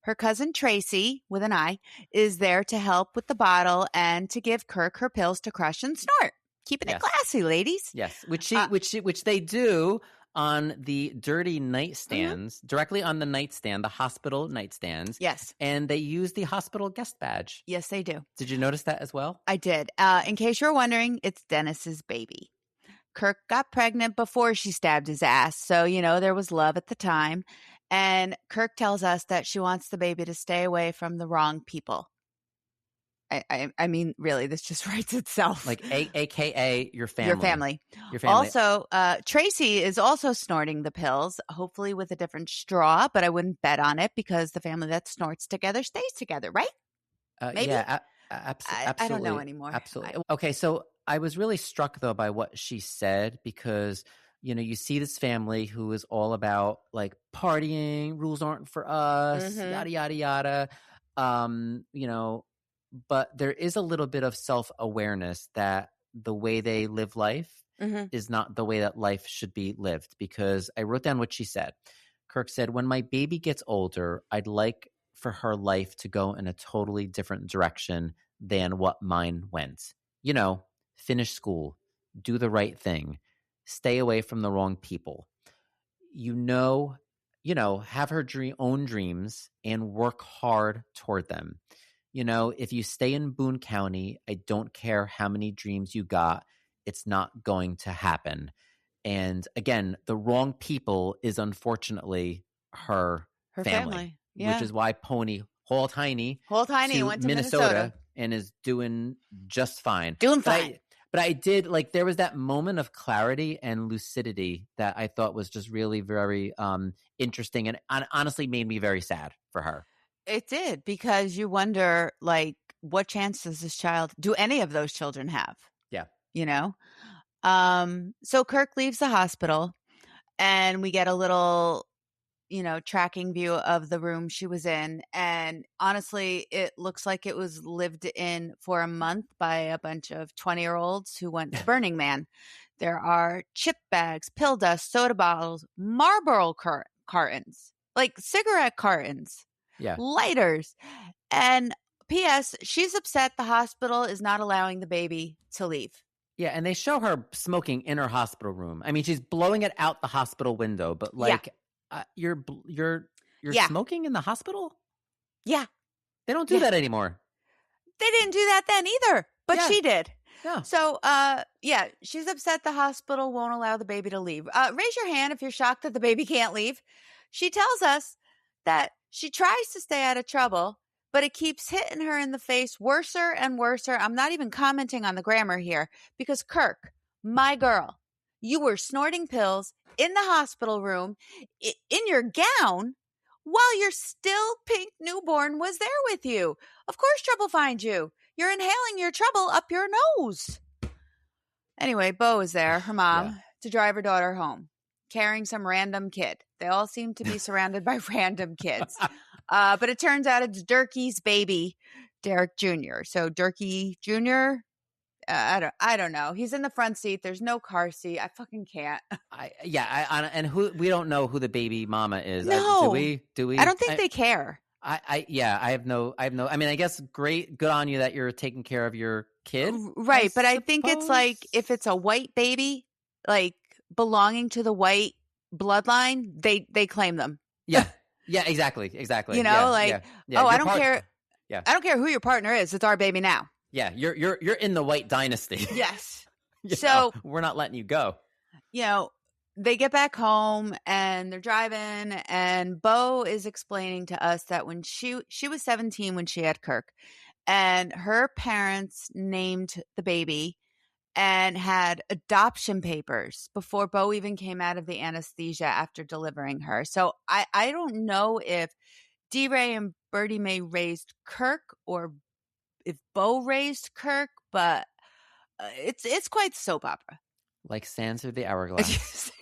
Her cousin Tracy, with an I, is there to help with the bottle and to give Kirk her pills to crush and snort. Keeping it classy, ladies. Yes, which they do on the dirty nightstands, directly on the nightstand, the hospital nightstands. Yes. And they use the hospital guest badge. Yes, they do. Did you notice that as well? I did. In case you're wondering, it's Dennis's baby. Kirk got pregnant before she stabbed his ass, so, there was love at the time. And Kirk tells us that she wants the baby to stay away from the wrong people. I mean, really, this just writes itself. AKA your family. Your family. Also, Tracy is also snorting the pills, hopefully with a different straw, but I wouldn't bet on it because the family that snorts together stays together, right? Maybe? Yeah, absolutely. I don't know anymore. Absolutely. Okay, so I was really struck, though, by what she said because, you see this family who is all about, partying, rules aren't for us, yada, yada, yada. But there is a little bit of self-awareness that the way they live life is not the way that life should be lived, because I wrote down what she said. Kirk said, when my baby gets older, I'd like for her life to go in a totally different direction than what mine went. Finish school, do the right thing, stay away from the wrong people. Have her own dreams and work hard toward them. If you stay in Boone County, I don't care how many dreams you got, it's not going to happen. And again, the wrong people is unfortunately her family. Yeah. Which is why Pony Whole Tiny went to Minnesota and is doing just fine. But I did there was that moment of clarity and lucidity that I thought was just really very interesting and honestly made me very sad for her. It did, because you wonder, what chance do any of those children have? Yeah. So Kirk leaves the hospital and we get a little, tracking view of the room she was in. And honestly, it looks like it was lived in for a month by a bunch of 20-year-olds who went to Burning Man. There are chip bags, pill dust, soda bottles, Marlboro cartons, cigarette cartons. Yeah. Lighters. And P.S. she's upset the hospital is not allowing the baby to leave. Yeah, and they show her smoking in her hospital room. I mean, she's blowing it out the hospital window, but you're smoking in the hospital? Yeah. They don't do that anymore. They didn't do that then either, but she did. Yeah. So, she's upset the hospital won't allow the baby to leave. Raise your hand if you're shocked that the baby can't leave. She tells us that she tries to stay out of trouble, but it keeps hitting her in the face worser and worser. I'm not even commenting on the grammar here because Kirk, my girl, you were snorting pills in the hospital room in your gown while your still pink newborn was there with you. Of course trouble finds you. You're inhaling your trouble up your nose. Anyway, Bo is there, her mom, to drive her daughter home, carrying some random kid. They all seem to be surrounded by random kids. But it turns out it's Durkee's baby, Derek Jr. So Durkee Jr., I don't know. He's in the front seat. There's no car seat. I fucking can't. We don't know who the baby mama is. No. Do we? I don't think they care. I have no, I mean, I guess good on you that you're taking care of your kid. Right. But I think it's if it's a white baby, belonging to the white bloodline, they claim them. Yeah. Yeah, exactly. You know, oh, I don't care. Yeah. I don't care who your partner is. It's our baby now. Yeah, you're in the White Dynasty. Yes. So we're not letting you go. You know, they get back home and they're driving, and Bo is explaining to us that when she was 17 when she had Kirk, and her parents named the baby and had adoption papers before Bo even came out of the anesthesia after delivering her. So I don't know if D-Ray and Birdie Mae raised Kirk or if Bo raised Kirk, but it's quite the soap opera. Like sands through the hourglass. Seriously.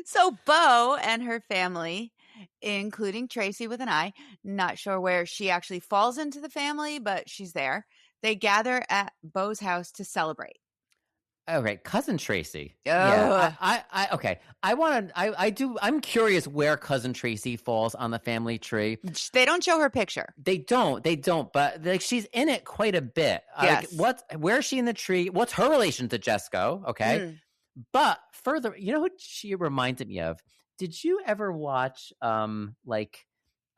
So Bo and her family, including Tracy with an I, not sure where she actually falls into the family, but she's there. They gather at Bo's house to celebrate. Okay, cousin Tracy. Yeah, okay. I'm curious where cousin Tracy falls on the family tree. They don't show her picture. They don't. But like she's in it quite a bit. Yes. Where is she in the tree? What's her relation to Jesco? Okay. But further, you know what she reminded me of? Did you ever watch what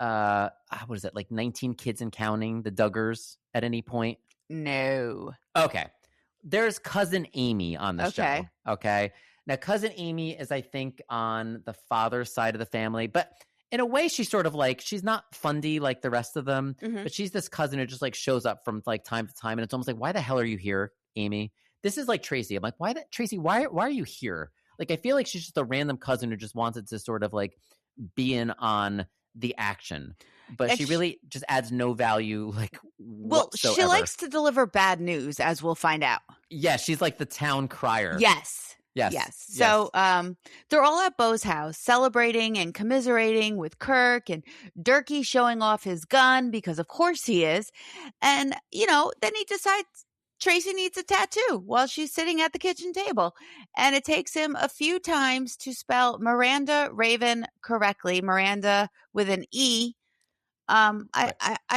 is it, like 19 Kids and Counting, the Duggars at any point? No. Okay. There's cousin Amy on the show. Okay. Now, cousin Amy is, I think, on the father's side of the family, but in a way, she's sort of like, she's not fundy like the rest of them, but she's this cousin who just like shows up from like time to time. And it's almost like, why the hell are you here, Amy? This is like Tracy. I'm like, Tracy, why are you here? Like, I feel like she's just a random cousin who just wanted to sort of like be in on the action, but she really just adds no value. Like, whatsoever. She likes to deliver bad news, as we'll find out. Yeah, she's like the town crier. Yes. So they're all at Bo's house celebrating and commiserating with Kirk, and Durkee showing off his gun because of course he is. And, then he decides Tracy needs a tattoo while she's sitting at the kitchen table. And it takes him a few times to spell Miranda Raven correctly. Miranda with an E. I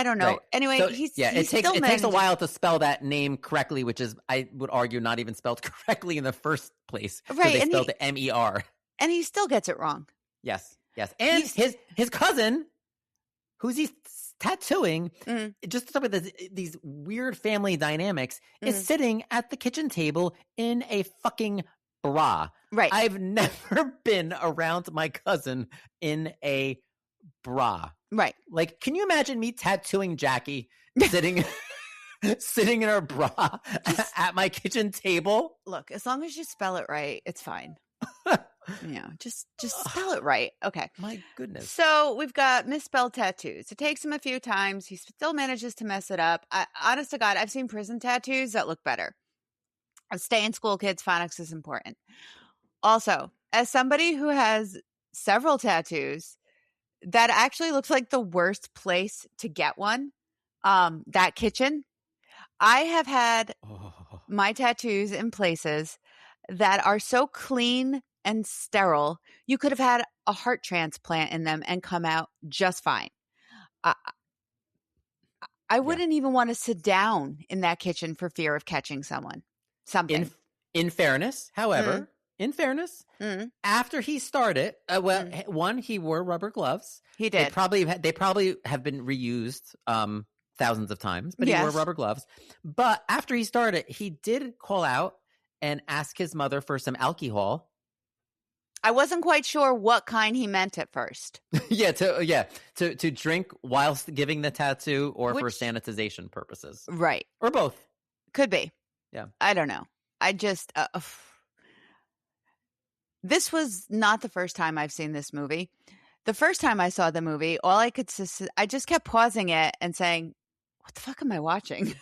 don't know. Right. Anyway, so, it takes a while to spell that name correctly, which is, I would argue, not even spelled correctly in the first place. Right. They spelled it MER. And he still gets it wrong. Yes. And his cousin, who's he's tattooing, just to talk about these weird family dynamics, is sitting at the kitchen table in a fucking bra. Right. I've never been around my cousin in a bra. Right. Like, can you imagine me tattooing Jackie sitting in her bra at my kitchen table? Look, as long as you spell it right, it's fine. Just spell it right. Okay. My goodness. So we've got misspelled tattoos. It takes him a few times. He still manages to mess it up. Honest to God, I've seen prison tattoos that look better. Stay in school, kids. Phonics is important. Also, as somebody who has several tattoos, that actually looks like the worst place to get one. That kitchen. I have had my tattoos in places that are so clean and sterile, you could have had a heart transplant in them and come out just fine. I wouldn't even want to sit down in that kitchen for fear of catching something. In fairness, however, after he started, one, he wore rubber gloves. He did. They probably have been reused thousands of times, but he wore rubber gloves. But after he started, he did call out and ask his mother for some alcohol. I wasn't quite sure what kind he meant at first. to drink whilst giving the tattoo, or for sanitization purposes, right, or both. Could be. Yeah, I don't know. I just this was not the first time I've seen this movie. The first time I saw the movie, I just kept pausing it and saying, "What the fuck am I watching?"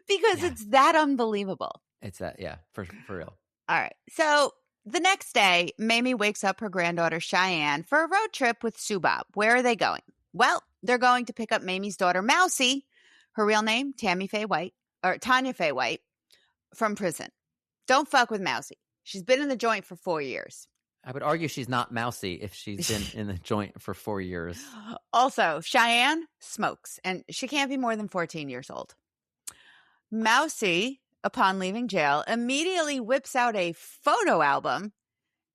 Because it's that unbelievable. It's that, for real. All right, so. The next day, Mamie wakes up her granddaughter Cheyenne for a road trip with Sue Bob. Where are they going? Well, they're going to pick up Mamie's daughter Mousie, her real name, Tanya Faye White, from prison. Don't fuck with Mousie. She's been in the joint for 4 years. I would argue she's not Mousie if she's been in the joint for 4 years. Also, Cheyenne smokes, and she can't be more than 14 years old. Mousie, upon leaving jail, immediately whips out a photo album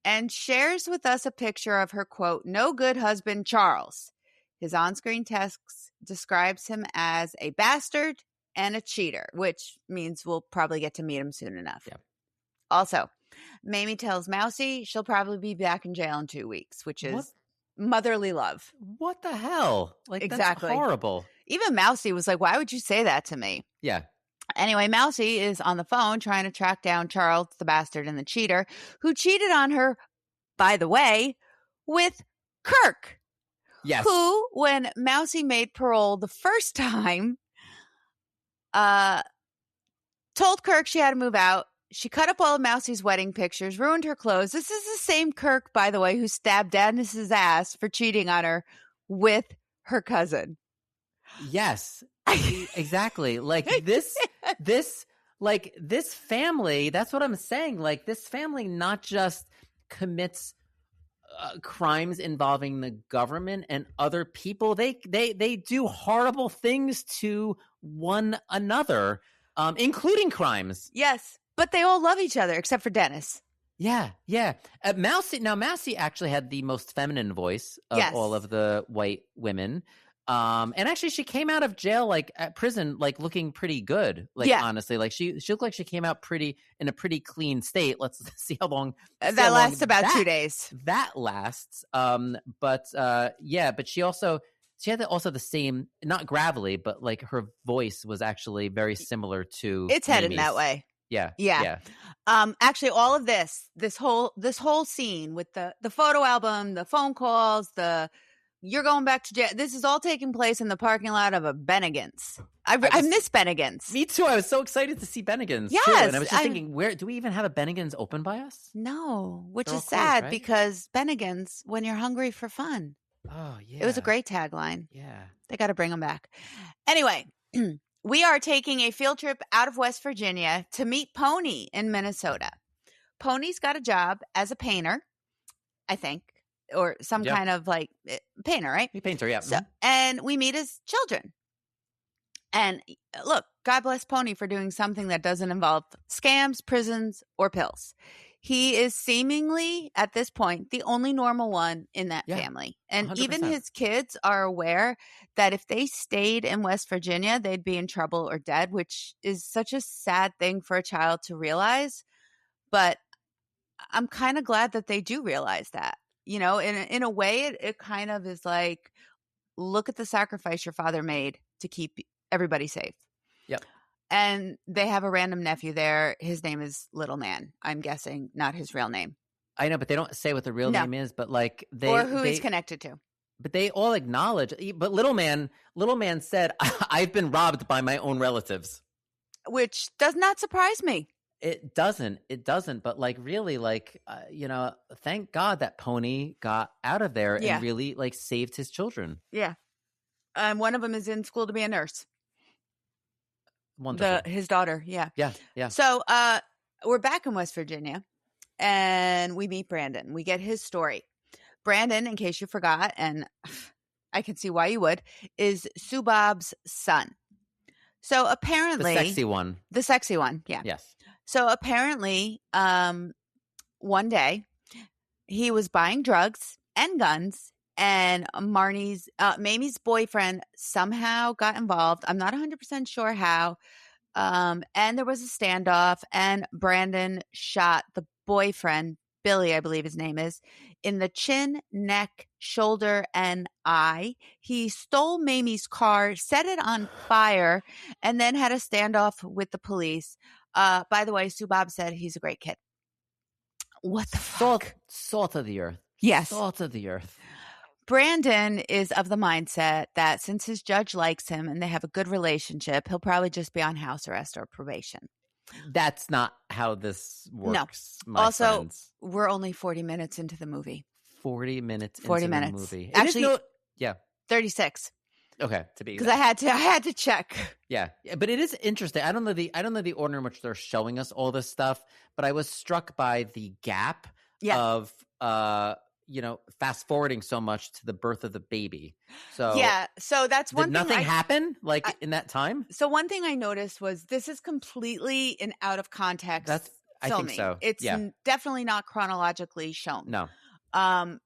and shares with us a picture of her, quote, no good husband, Charles. His on-screen text describes him as a bastard and a cheater, which means we'll probably get to meet him soon enough. Yeah. Also, Mamie tells Mousy she'll probably be back in jail in 2 weeks, which is motherly love. What the hell? Like, exactly. That's horrible. Even Mousy was like, why would you say that to me? Yeah. Anyway, Mousy is on the phone trying to track down Charles, the bastard and the cheater, who cheated on her, by the way, with Kirk. Yes. Who, when Mousy made parole the first time, told Kirk she had to move out. She cut up all of Mousy's wedding pictures, ruined her clothes. This is the same Kirk, by the way, who stabbed Dennis's ass for cheating on her with her cousin. Yes, exactly. Like this family, that's what I'm saying. Like, this family not just commits crimes involving the government and other people, they do horrible things to one another, including crimes. Yes, but they all love each other except for Dennis. Yeah. Mousy actually had the most feminine voice of all of the white women. And actually she came out of jail, like at prison, like looking pretty good. Like, honestly, like she looked like she came out in a pretty clean state. Let's see how long that lasts. About 2 days. That lasts. But she had also the same, not gravelly, but like her voice was actually very similar to it's headed Mamie's. That way. Yeah. Actually, all of this whole scene with the photo album, the phone calls, you're going back to jail. This is all taking place in the parking lot of a Bennigan's. I miss Bennigan's. Me too. I was so excited to see Bennigan's. Yes, too. And I was just thinking, where do we even have a Bennigan's open by us? No, which They're is all sad closed, right? because Bennigan's, when you're hungry for fun. Oh yeah, it was a great tagline. Yeah, they got to bring them back. Anyway, we are taking a field trip out of West Virginia to meet Pony in Minnesota. Pony's got a job as a painter, I think. Or some kind of like painter, right? He painter, yeah. So, and we meet his children. And look, God bless Pony for doing something that doesn't involve scams, prisons, or pills. He is seemingly, at this point, the only normal one in that family. And 100%. Even his kids are aware that if they stayed in West Virginia, they'd be in trouble or dead, which is such a sad thing for a child to realize. But I'm kind of glad that they do realize that. You know, in a way, it kind of is like, look at the sacrifice your father made to keep everybody safe. Yep. And they have a random nephew there. His name is Little Man. I'm guessing not his real name. I know, but they don't say what the real name is. But like or who he's connected to. But they all acknowledge. But Little Man said, "I've been robbed by my own relatives," which does not surprise me. It doesn't. But like, really, like, thank God that Pony got out of there and really like saved his children. Yeah. One of them is in school to be a nurse. Wonderful. His daughter. Yeah. Yeah. So we're back in West Virginia and we meet Brandon. We get his story. Brandon, in case you forgot, and I can see why you would, is Subab's son. So apparently the sexy one. Yeah. Yes. So apparently, one day he was buying drugs and guns, and Mamie's boyfriend somehow got involved. I'm not 100% sure how. And there was a standoff, and Brandon shot the boyfriend, Billy, I believe his name is, in the chin, neck, shoulder, and eye. He stole Mamie's car, set it on fire, and then had a standoff with the police. By the way, Subab said he's a great kid. What the fuck? Salt of the earth. Yes. Salt of the earth. Brandon is of the mindset that since his judge likes him and they have a good relationship, he'll probably just be on house arrest or probation. That's not how this works. No. Also, friends. We're only 40 minutes into the movie. 40 minutes into the movie. Actually, 36. Okay, to be because I had to check. Yeah, but it is interesting. I don't know the order in which they're showing us all this stuff, but I was struck by the gap of fast forwarding so much to the birth of the baby. So so that's one thing. Nothing happen in that time. So one thing I noticed was this is completely out of context. I think so. It's definitely not chronologically shown. No.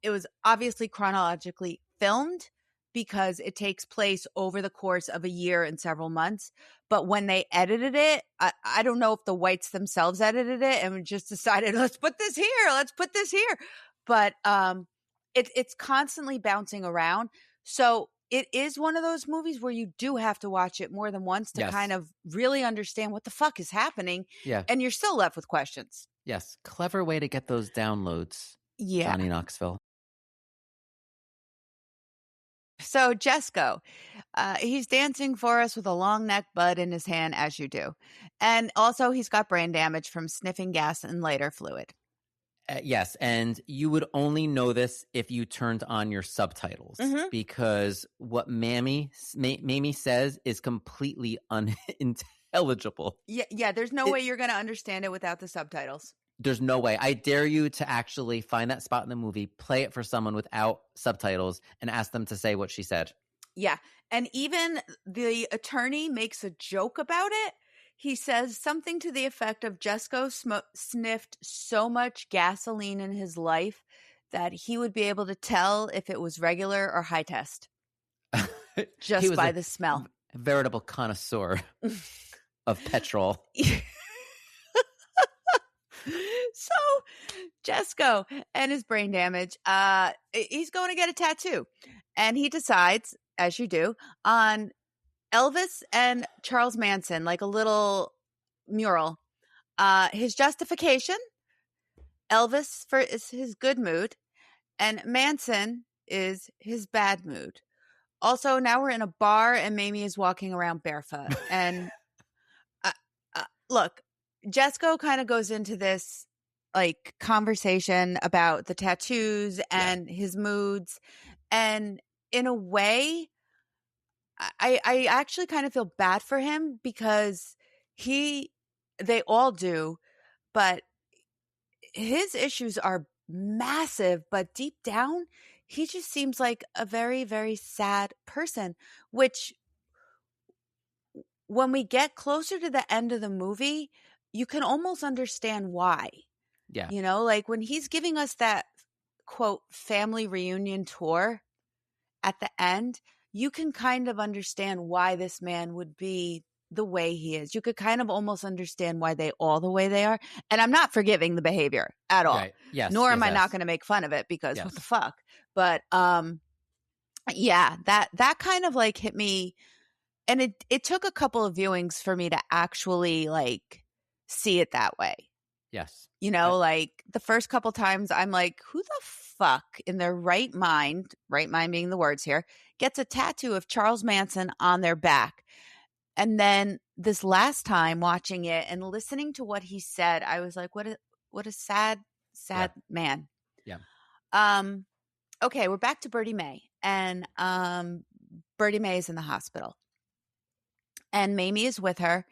It was obviously chronologically filmed because it takes place over the course of a year and several months. But when they edited it, I don't know if the whites themselves edited it and just decided, let's put this here, let's put this here. But it's constantly bouncing around. So it is one of those movies where you do have to watch it more than once to kind of really understand what the fuck is happening. Yeah. And you're still left with questions. Yes. Clever way to get those downloads. Yeah. Johnny Knoxville. So Jesco, he's dancing for us with a long neck bud in his hand, as you do. And also he's got brain damage from sniffing gas and lighter fluid. Yes, and you would only know this if you turned on your subtitles, because what Mamie says is completely unintelligible. Yeah, there's no way you're going to understand it without the subtitles. There's no way. I dare you to actually find that spot in the movie, play it for someone without subtitles, and ask them to say what she said. Yeah, and even the attorney makes a joke about it. He says something to the effect of Jesco sniffed so much gasoline in his life that he would be able to tell if it was regular or high test just by the smell. A veritable connoisseur of petrol. So Jesco and his brain damage, he's going to get a tattoo. And he decides, as you do, on Elvis and Charles Manson, like a little mural. His justification, Elvis is his good mood, and Manson is his bad mood. Also, now we're in a bar, and Mamie is walking around barefoot. And look, Jesco kind of goes into this like conversation about the tattoos and his moods, and in a way, I actually kind of feel bad for him because they all do, but his issues are massive, but deep down, he just seems like a very, very sad person, which when we get closer to the end of the movie, you can almost understand why. Yeah. You know, like when he's giving us that quote family reunion tour at the end, you can kind of understand why this man would be the way he is. You could kind of almost understand why they all the way they are. And I'm not forgiving the behavior at all. Right. Yes. Nor am I not going to make fun of it because what the fuck. But yeah, that kind of like hit me. And it took a couple of viewings for me to actually like see it that way. Yes. You know, like the first couple times I'm like, who the fuck in their right mind being the words here, gets a tattoo of Charles Manson on their back? And then this last time watching it and listening to what he said, I was like, what a sad man. Yeah. Okay, we're back to Birdie Mae. And Birdie Mae is in the hospital. And Mamie is with her.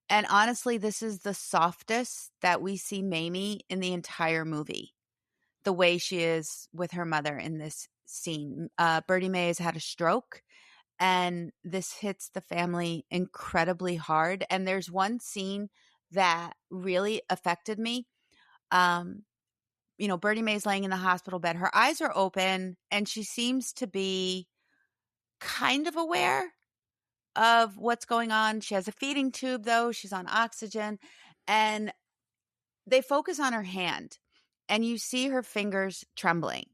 And honestly, this is the softest that we see Mamie in the entire movie. The way she is with her mother in this scene. Birdie Mae has had a stroke, and this hits the family incredibly hard. And there's one scene that really affected me. You know, Birdie Mae's laying in the hospital bed. Her eyes are open, and she seems to be kind of aware of what's going on. She has a feeding tube, though. She's on oxygen. And they focus on her hand, and you see her fingers trembling.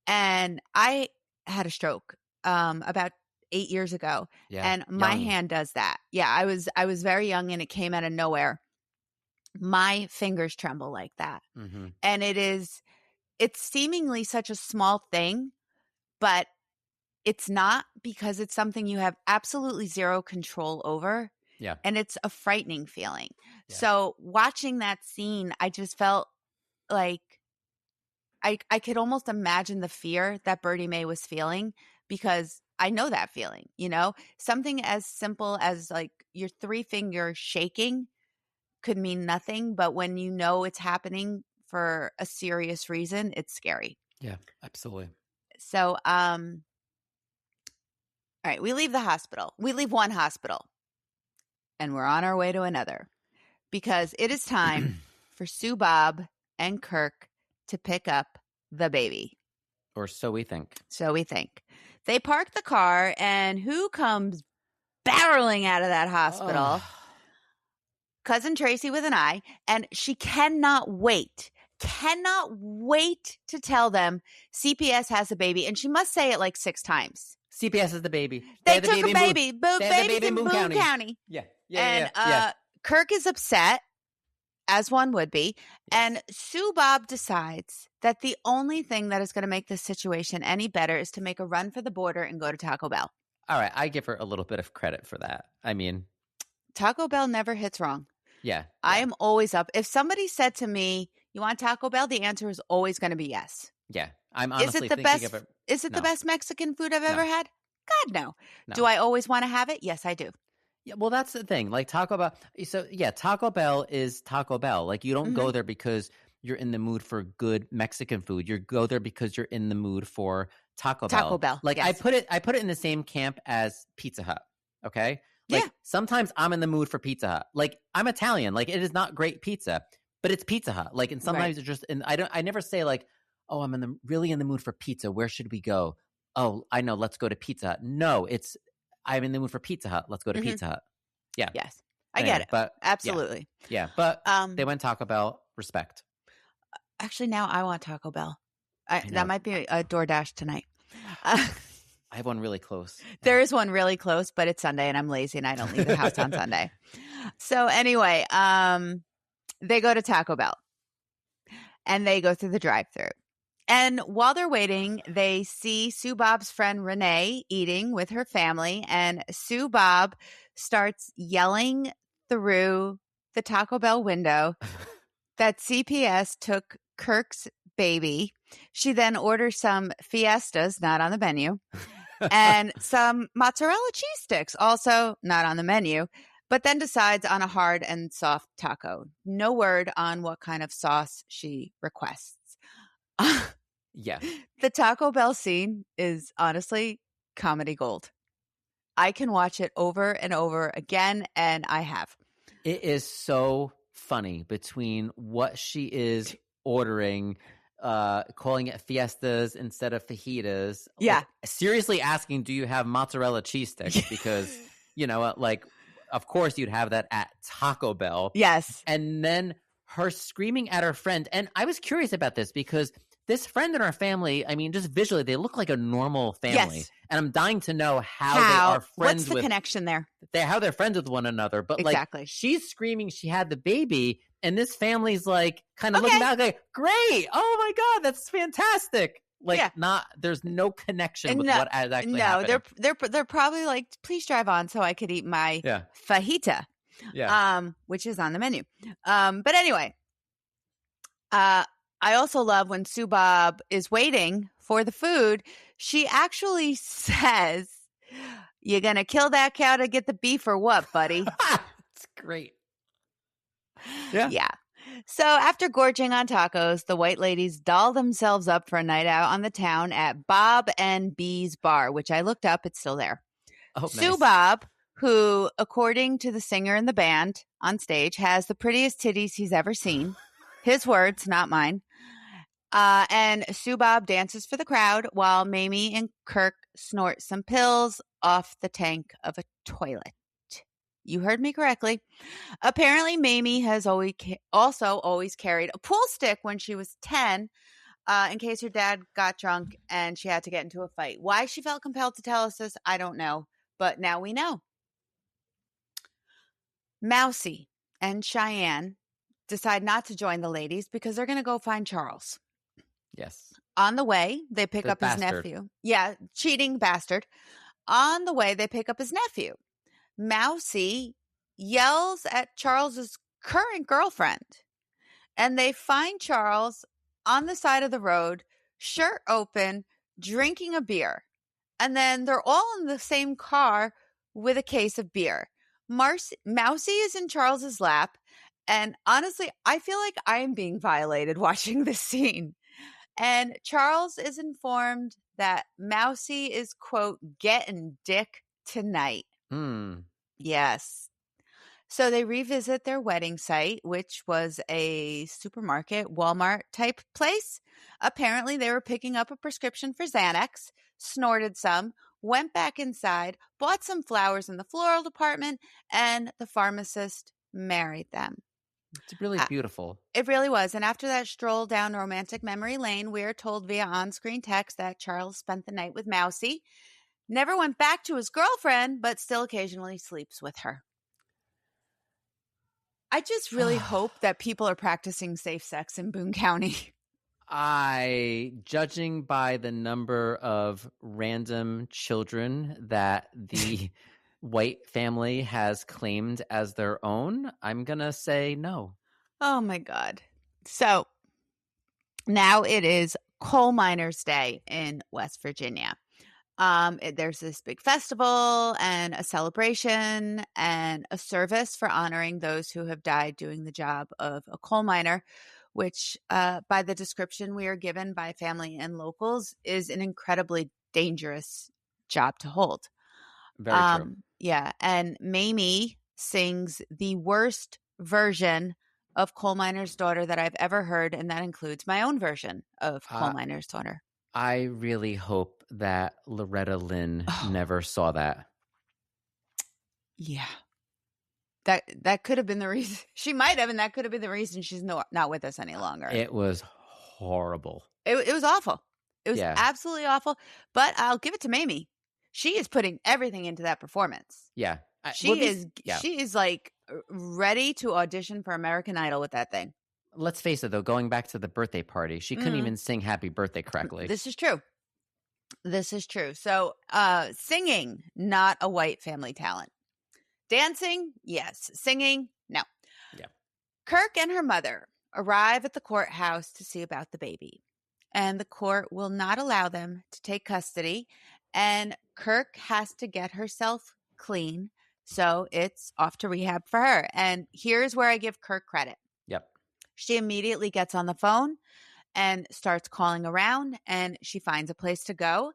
And I had a stroke about 8 years ago, and my hand does that. Yeah, I was very young, and it came out of nowhere. My fingers tremble like that. Mm-hmm. And it's seemingly such a small thing, but it's not, because it's something you have absolutely zero control over. Yeah. And it's a frightening feeling. Yeah. So watching that scene, I just felt like I could almost imagine the fear that Birdie Mae was feeling, because I know that feeling, you know, something as simple as like your 3 fingers shaking could mean nothing. But when you know it's happening for a serious reason, it's scary. Yeah, absolutely. So, all right, we leave the hospital. We leave one hospital, and we're on our way to another, because it is time for Sue Bob and Kirk to pick up the baby. Or so we think. So we think. They park the car, and who comes barreling out of that hospital? Cousin Tracy with an I, and she cannot wait to tell them CPS has a baby, and she must say it like 6 times. CPS is the baby. They took a baby. Baby's in Boone County. Yeah. Kirk is upset, as one would be, and Sue Bob decides that the only thing that is going to make this situation any better is to make a run for the border and go to Taco Bell. All right, I give her a little bit of credit for that. I mean, Taco Bell never hits wrong. Yeah. I am always up. If somebody said to me, "You want Taco Bell?" the answer is always going to be yes. Yeah. I'm honestly thinking of it. Is it the best Mexican food I've ever had? God, no. No. Do I always want to have it? Yes, I do. Yeah, well, that's the thing. Like Taco Bell. So, yeah, Taco Bell is Taco Bell. Like, you don't go there because you're in the mood for good Mexican food. You go there because you're in the mood for Taco Bell. Like, yes. I put it in the same camp as Pizza Hut. Okay? Like, sometimes I'm in the mood for Pizza Hut. Like, I'm Italian. Like, it is not great pizza, but it's Pizza Hut. Like, and sometimes it's just, and I never say like, oh, I'm really in the mood for pizza. Where should we go? Oh, I know. Let's go to Pizza Hut. No, I'm in the mood for Pizza Hut. Let's go to Pizza Hut. Yeah. Yes. I get it. But absolutely. Yeah. But they went Taco Bell. Respect. Actually, now I want Taco Bell. That might be a DoorDash tonight. I have one really close. There is one really close, but it's Sunday and I'm lazy and I don't leave the house on Sunday. So anyway, they go to Taco Bell and they go through the drive-thru. And while they're waiting, they see Sue Bob's friend Renee eating with her family, and Sue Bob starts yelling through the Taco Bell window that CPS took Kirk's baby. She then orders some fiestas, not on the menu, and some mozzarella cheese sticks, also not on the menu, but then decides on a hard and soft taco. No word on what kind of sauce she requests. Yeah. The Taco Bell scene is honestly comedy gold. I can watch it over and over again, and I have. It is so funny between what she is ordering, calling it fiestas instead of fajitas. Yeah. Like, seriously asking, do you have mozzarella cheese sticks? Because, like, of course you'd have that at Taco Bell. Yes. And then her screaming at her friend. And I was curious about this because this friend and her family, I mean, just visually, they look like a normal family. Yes. And I'm dying to know how they are friends. What's the connection there? How they're friends with one another. But exactly. Like, she's screaming she had the baby, and this family's like kind of looking back like, great. Oh my God, that's fantastic. Like, there's no connection with what is actually happening. They're probably like, please drive on so I could eat my fajita. Yeah. Which is on the menu. But anyway, I also love when Sue Bob is waiting for the food. She actually says, "You're going to kill that cow to get the beef or what, buddy?" It's great. Yeah. Yeah. So after gorging on tacos, the white ladies doll themselves up for a night out on the town at Bob and B's bar, which I looked up. It's still there. Oh, Sue nice. Bob, who, according to the singer in the band on stage, has the prettiest titties he's ever seen. His words, not mine. And Sue Bob dances for the crowd while Mamie and Kirk snort some pills off the tank of a toilet. You heard me correctly. Apparently, Mamie has always carried a pool stick when she was 10 in case her dad got drunk and she had to get into a fight. Why she felt compelled to tell us this, I don't know. But now we know. Mousy and Cheyenne decide not to join the ladies because they're going to go find Charles. Yes. On the way, they pick up his nephew. Yeah, cheating bastard. On the way, they pick up his nephew. Mousy yells at Charles's current girlfriend, and they find Charles on the side of the road, shirt open, drinking a beer. And then they're all in the same car with a case of beer. Mousy is in Charles's lap, and honestly, I feel like I am being violated watching this scene. And Charles is informed that Mousy is, quote, getting dick tonight. Hmm. Yes. So they revisit their wedding site, which was a supermarket, Walmart type place. Apparently, they were picking up a prescription for Xanax, snorted some, went back inside, bought some flowers in the floral department, and the pharmacist married them. It's really beautiful. It really was. And after that stroll down romantic memory lane, we are told via on-screen text that Charles spent the night with Mousy, never went back to his girlfriend, but still occasionally sleeps with her. I just really hope that people are practicing safe sex in Boone County. Judging by the number of random children that the White family has claimed as their own, I'm going to say no. Oh my God. So now it is Coal Miners Day in West Virginia. There's this big festival and a celebration and a service for honoring those who have died doing the job of a coal miner, which by the description we are given by family and locals is an incredibly dangerous job to hold. Very true. Yeah. And Mamie sings the worst version of Coal Miner's Daughter that I've ever heard, and that includes my own version of Coal Miner's Daughter. I really hope that Loretta Lynn never saw that. Yeah. That could have been the reason. She might have, and that could have been the reason she's not with us any longer. It was horrible. It was awful. It was absolutely awful. But I'll give it to Mamie. She is putting everything into that performance. Yeah. She is like ready to audition for American Idol with that thing. Let's face it, though, going back to the birthday party, she couldn't even sing happy birthday correctly. This is true. This is true. So singing, not a White family talent. Dancing, yes. Singing, no. Yeah. Kirk and her mother arrive at the courthouse to see about the baby. And the court will not allow them to take custody. And Kirk has to get herself clean. So it's off to rehab for her. And here's where I give Kirk credit. Yep. She immediately gets on the phone and starts calling around, and she finds a place to go.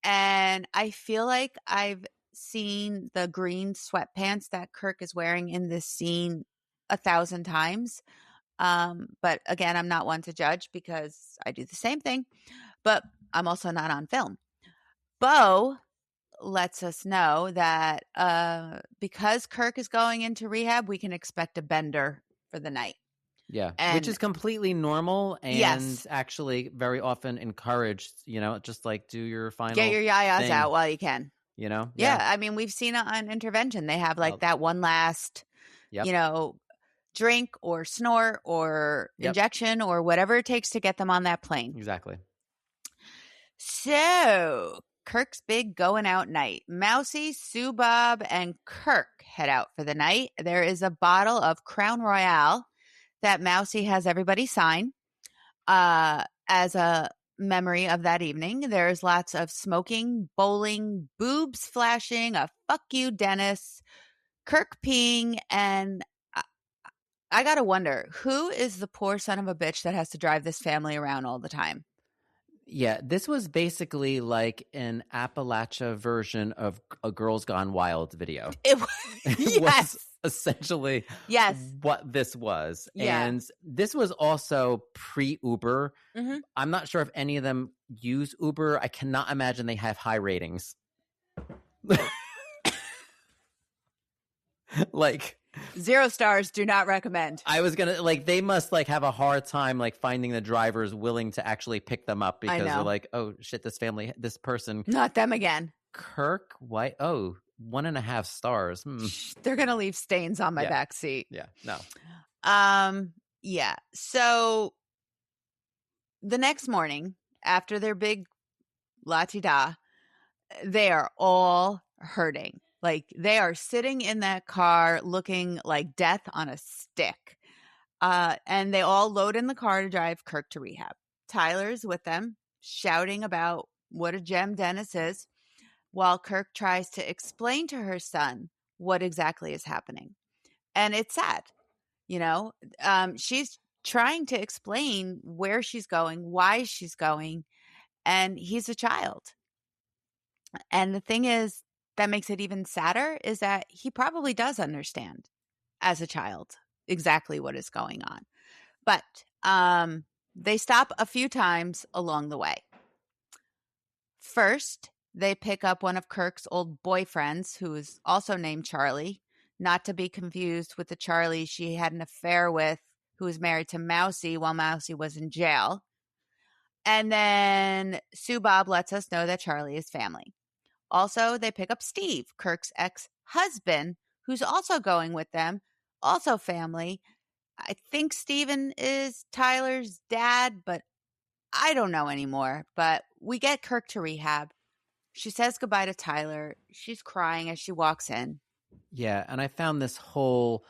And I feel like I've seen the green sweatpants that Kirk is wearing in this scene 1,000 times. But again, I'm not one to judge because I do the same thing, but I'm also not on film. Bo lets us know that because Kirk is going into rehab, we can expect a bender for the night. Yeah, which is completely normal and actually very often encouraged, just like do your final Get your yayas thing, out while you can. Yeah. I mean, we've seen it on Intervention. They have like that one last, drink or snort or injection or whatever it takes to get them on that plane. Exactly. So Kirk's big going out night. Mousy, Sue Bob, and Kirk head out for the night. There is a bottle of Crown Royale that Mousy has everybody sign as a memory of that evening. There's lots of smoking, bowling, boobs flashing, a fuck you, Dennis, Kirk peeing, and I gotta wonder, who is the poor son of a bitch that has to drive this family around all the time? Yeah, this was basically like an Appalachia version of a Girls Gone Wild video. It was essentially what this was. Yeah. And this was also pre-Uber. Mm-hmm. I'm not sure if any of them use Uber. I cannot imagine they have high ratings. Like 0 stars, do not recommend. I was gonna they must have a hard time finding the drivers willing to actually pick them up because they're like, oh shit, this person, not them again. Kirk White, 1.5 stars. They're gonna leave stains on my back seat. Yeah, no. Yeah. So the next morning, after their big la-ti-da, they are all hurting. They are sitting in that car looking like death on a stick. And they all load in the car to drive Kirk to rehab. Tyler's with them, shouting about what a gem Dennis is, while Kirk tries to explain to her son what exactly is happening. And it's sad. She's trying to explain where she's going, why she's going, and he's a child. And the thing is, that makes it even sadder is that he probably does understand. as a child exactly what is going on. But they stop a few times along the way. First, they pick up one of Kirk's old boyfriends, who is also named Charlie, not to be confused with the Charlie she had an affair with, who was married to Mousy while Mousy was in jail. And then Sue Bob lets us know that Charlie is family. Also, they pick up Steve, Kirk's ex-husband, who's also going with them, also family. I think Steven is Tyler's dad, but I don't know anymore. But we get Kirk to rehab. She says goodbye to Tyler. She's crying as she walks in. Yeah, and I found the whole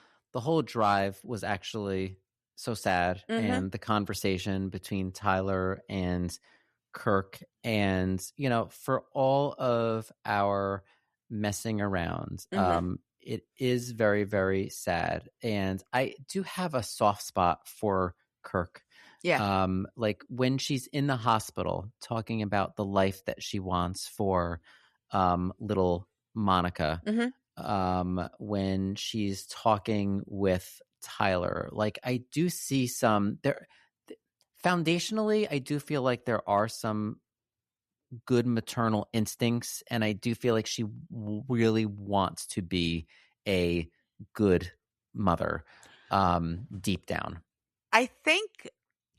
drive was actually so sad, and the conversation between Tyler and Kirk, and for all of our messing around, it is very, very sad, and I do have a soft spot for Kirk. Yeah. Like when she's in the hospital talking about the life that she wants for little Monica, when she's talking with Tyler, like I do see some there. Foundationally, I do feel like there are some good maternal instincts, and I do feel like she really wants to be a good mother, deep down. I think,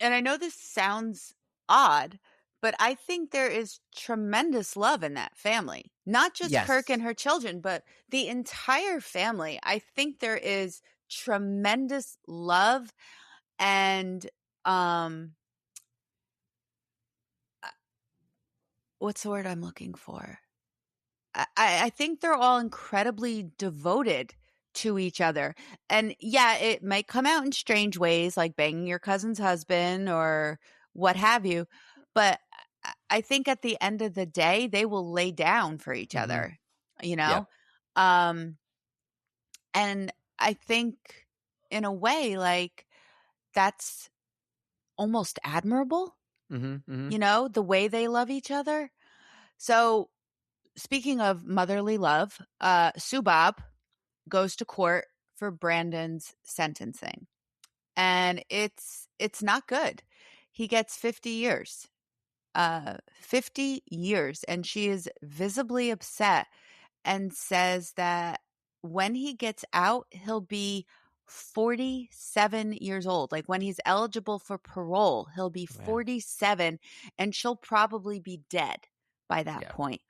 and I know this sounds odd, but I think there is tremendous love in that family. Not just Kirk and her children, but the entire family. I think there is tremendous love and what's the word I'm looking for? I think they're all incredibly devoted to each other. And yeah, it might come out in strange ways, like banging your cousin's husband or what have you. But I think at the end of the day, they will lay down for each other, Yep. And I think in a way, like that's almost admirable, the way they love each other. So speaking of motherly love, Sue Bob goes to court for Brandon's sentencing. And it's not good. He gets 50 years. 50 years. And she is visibly upset and says that when he gets out, he'll be 47 years old. Like when he's eligible for parole, he'll be 47 and she'll probably be dead by that point.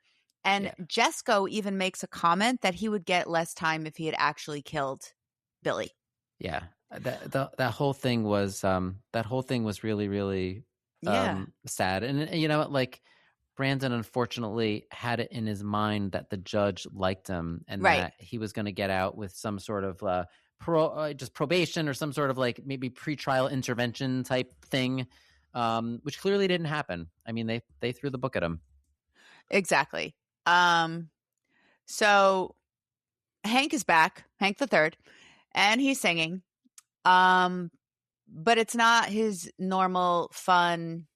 And Jesco even makes a comment that he would get less time if he had actually killed Billy. Yeah. That whole thing was really, really sad. And like Brandon unfortunately had it in his mind that the judge liked him and that he was going to get out with some sort of just probation or some sort of like maybe pretrial intervention type thing, which clearly didn't happen. I mean, they threw the book at him. Exactly. So Hank is back, Hank the Third, and he's singing. But it's not his normal fun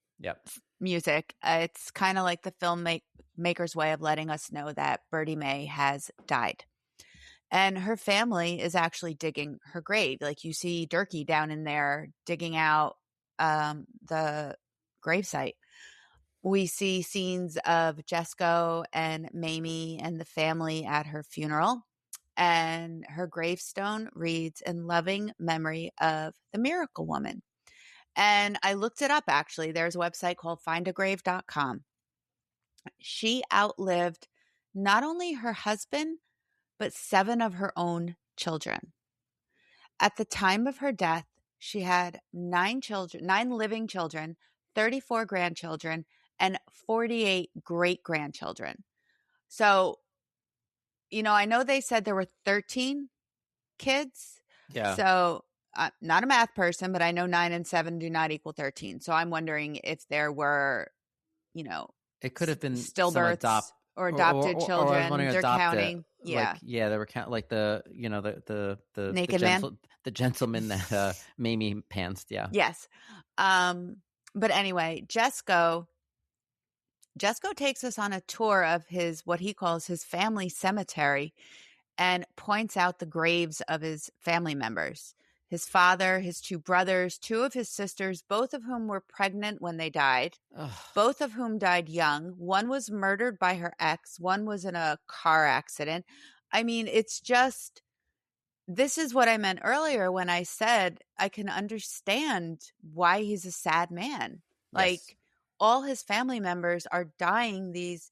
music. It's kind of like the filmmaker's way of letting us know that Birdie Mae has died. And her family is actually digging her grave. Like you see Durkee down in there digging out the gravesite. We see scenes of Jesco and Mamie and the family at her funeral. And her gravestone reads, "In loving memory of the Miracle Woman." And I looked it up, actually. There's a website called findagrave.com. She outlived not only her husband, but 7 of her own children. At the time of her death, she had 9 living children, 34 grandchildren, and 48 great-grandchildren. So, I know they said there were 13 kids. Yeah. So I'm not a math person, but I know 9 and 7 do not equal 13. So I'm wondering if there were, it could have been stillbirths or adopted children. They're counting. Yeah. They were counting like the naked man, the gentleman that Mamie pantsed. Yeah. Yes. But anyway, Jesco takes us on a tour of what he calls his family cemetery. and points out the graves of his family members. His father, his two brothers, two of his sisters, both of whom were pregnant when they died, both of whom died young. One was murdered by her ex. One was in a car accident. I mean, it's just, this is what I meant earlier when I said I can understand why he's a sad man. Like, Yes. all his family members are dying these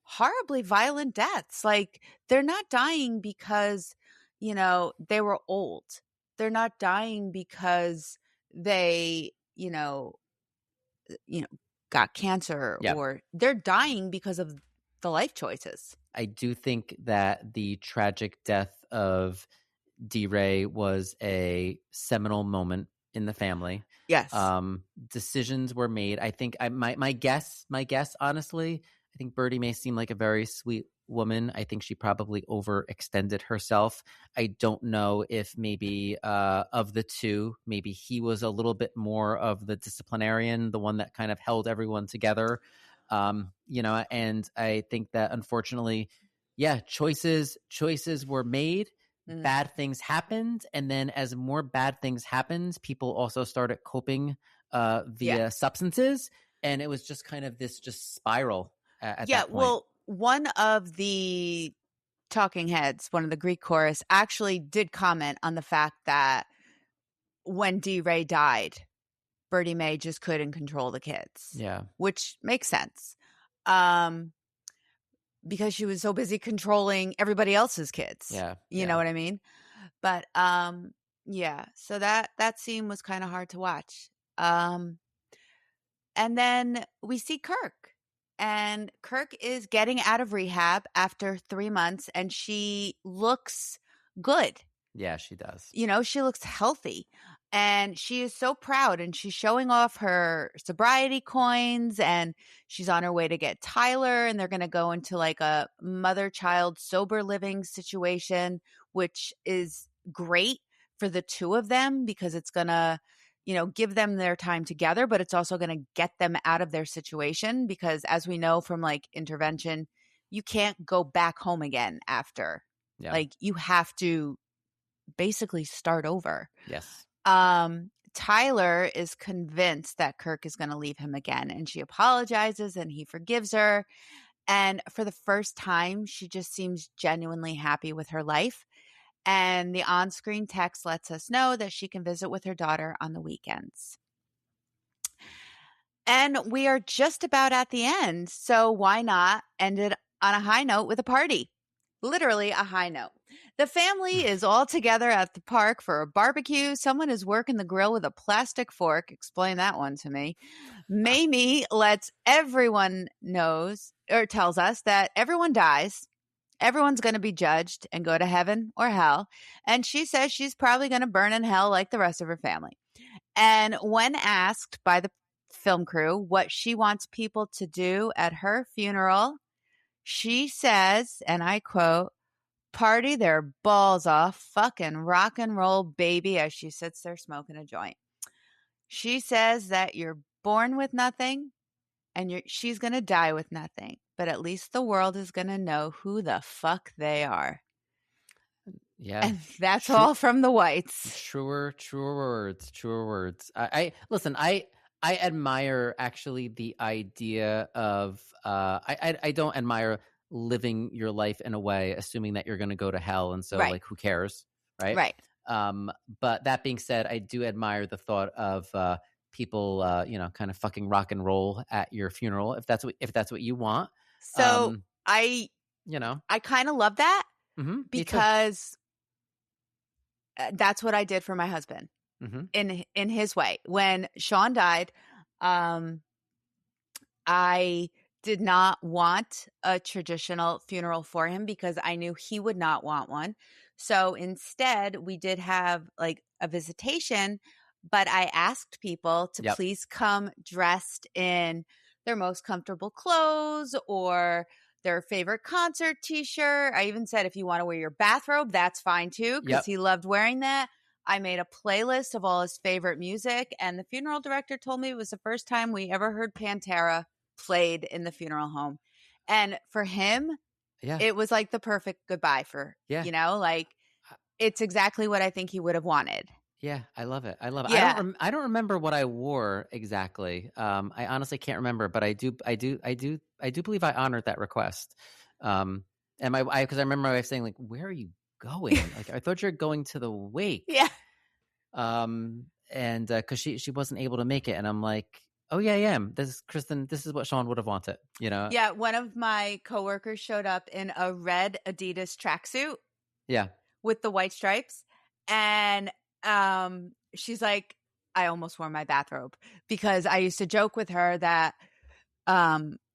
horribly violent deaths. Like, they're not dying because, they were old. They're not dying because they, got cancer, Yeah. or they're dying because of the life choices. I do think that the tragic death of D. Ray was a seminal moment in the family. Yes. Decisions were made. I think my guess, honestly, I think Birdie may seem like a very sweet woman. I think she probably overextended herself. I don't know if maybe of the two, maybe he was a little bit more of the disciplinarian, the one that kind of held everyone together. And I think that unfortunately, choices were made. Bad things happened, and then as more bad things happened, people also started coping via substances, and it was just kind of this just spiral at that point. Well, one of the talking heads, one of the Greek chorus, actually did comment on the fact that when D. Ray died, Birdie Mae just couldn't control the kids. Yeah. Which makes sense. Because she was so busy controlling everybody else's kids. Yeah. You know what I mean? But so that scene was kind of hard to watch. And then we see Kirk. And Kirk is getting out of rehab after 3 months, and she looks good. Yeah, she does. She looks healthy, and she is so proud, and she's showing off her sobriety coins, and she's on her way to get Tyler, and they're going to go into like a mother-child sober living situation, which is great for the two of them because it's going to, give them their time together, but it's also going to get them out of their situation because, as we know from like intervention, you can't go back home again after. Yeah. Like, you have to basically start over. Yes. Tyler is convinced that Kirk is going to leave him again, and she apologizes and he forgives her. And for the first time, she just seems genuinely happy with her life. And the on-screen text lets us know that she can visit with her daughter on the weekends. And we are just about at the end, so why not end it on a high note with a party? Literally a high note. The family is all together at the park for a barbecue. Someone is working the grill with a plastic fork. Explain that one to me. Mamie lets everyone tells us that everyone dies. Everyone's going to be judged and go to heaven or hell. And she says she's probably going to burn in hell like the rest of her family. And when asked by the film crew what she wants people to do at her funeral, she says, and I quote, "Party their balls off, fucking rock and roll, baby," as she sits there smoking a joint. She says that you're born with nothing and she's going to die with nothing, but at least the world is going to know who the fuck they are. Yeah. And that's all from the Whites. Truer words. I listen, I admire actually the idea of I don't admire living your life in a way assuming that you're going to go to hell, and so like who cares, right? But that being said, I do admire the thought of people kind of fucking rock and roll at your funeral if that's what you want. So I kind of love that because that's what I did for my husband in his way. When Sean died, I did not want a traditional funeral for him because I knew he would not want one. So instead, we did have like a visitation, but I asked people to please come dressed in their most comfortable clothes or their favorite concert t-shirt. I even said, if you want to wear your bathrobe, that's fine too, because he loved wearing that. I made a playlist of all his favorite music, and the funeral director told me it was the first time we ever heard Pantera played in the funeral home. And for him, it was like the perfect goodbye for, like it's exactly what I think he would have wanted. Yeah, I love it. I love it. Yeah. I don't remember what I wore exactly. I honestly can't remember, but I do believe I honored that request. And because I remember my wife saying like, "Where are you going?" Like, I thought you were going to the wake. Yeah. And because she wasn't able to make it, and I'm like, "Oh yeah, I am. This is Kristin. This is what Sean would have wanted." Yeah. One of my coworkers showed up in a red Adidas tracksuit. Yeah. With the white stripes, and she's like, I almost wore my bathrobe, because I used to joke with her that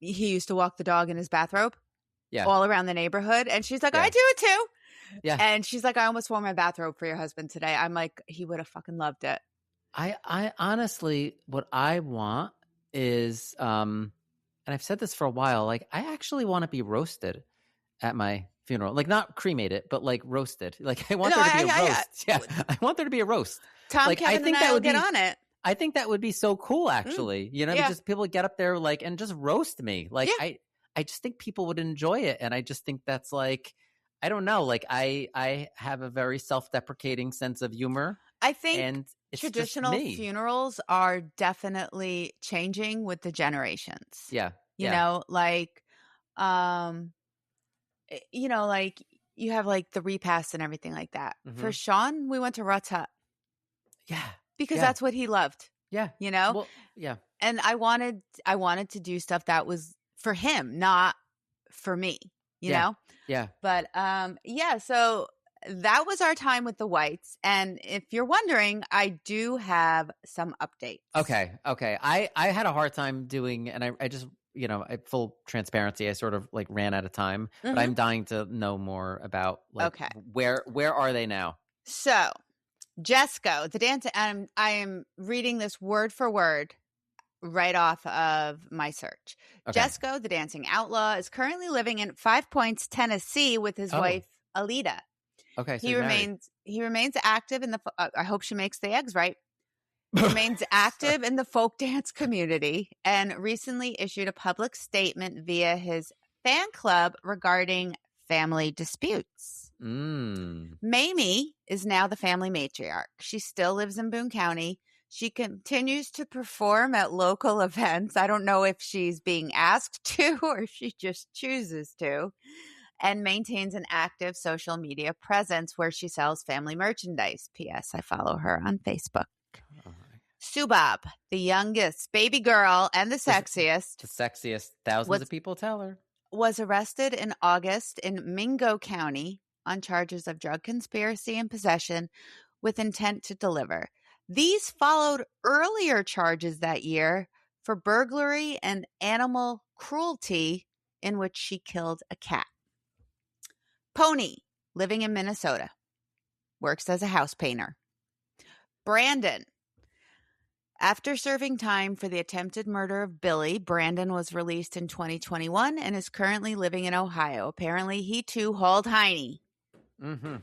he used to walk the dog in his bathrobe all around the neighborhood, and she's like, I do it too. Yeah. And she's like, I almost wore my bathrobe for your husband today. I'm like, he would have fucking loved it. I honestly, what I want is and I've said this for a while, like, I actually want to be roasted at my funeral, like not cremated, but like roasted. Like, I want there to be a roast. Yeah, I want there to be a roast. Tom, like, Kevin, I think that would get on it. I think that would be so cool, actually. Just people get up there like and just roast me. Like, I just think people would enjoy it, and I just think that's like, I don't know. Like, I have a very self-deprecating sense of humor. I think traditional funerals are definitely changing with the generations. Yeah, you know, like. Like you have like the repast and everything like that. Mm-hmm. For Sean, we went to Rutt's Hut. Yeah. Because that's what he loved. Yeah. Well, yeah. And I wanted to do stuff that was for him, not for me, you know? Yeah. But so that was our time with the Whites. And if you're wondering, I do have some updates. Okay. I had a hard time doing, and I just, full transparency, I sort of like ran out of time, but I'm dying to know more about like, where are they now? So Jesco, the dance, I am reading this word for word right off of my search. Okay. Jesco, the dancing outlaw, is currently living in 5 Points, Tennessee with his wife, Alita. Okay. So he remains active in the, I hope she makes the eggs right. Remains active in the folk dance community and recently issued a public statement via his fan club regarding family disputes. Mamie is now the family matriarch. She still lives in Boone County. She continues to perform at local events. I don't know if she's being asked to or if she just chooses to, and maintains an active social media presence where she sells family merchandise. P.S. I follow her on Facebook. Subab, the youngest baby girl and the sexiest, thousands of people tell her, was arrested in August in Mingo County on charges of drug conspiracy and possession with intent to deliver. These followed earlier charges that year for burglary and animal cruelty in which she killed a cat. Pony, living in Minnesota, works as a house painter. Brandon. After serving time for the attempted murder of Billy, Brandon was released in 2021 and is currently living in Ohio. Apparently, he too hauled Heine. Mm-hmm.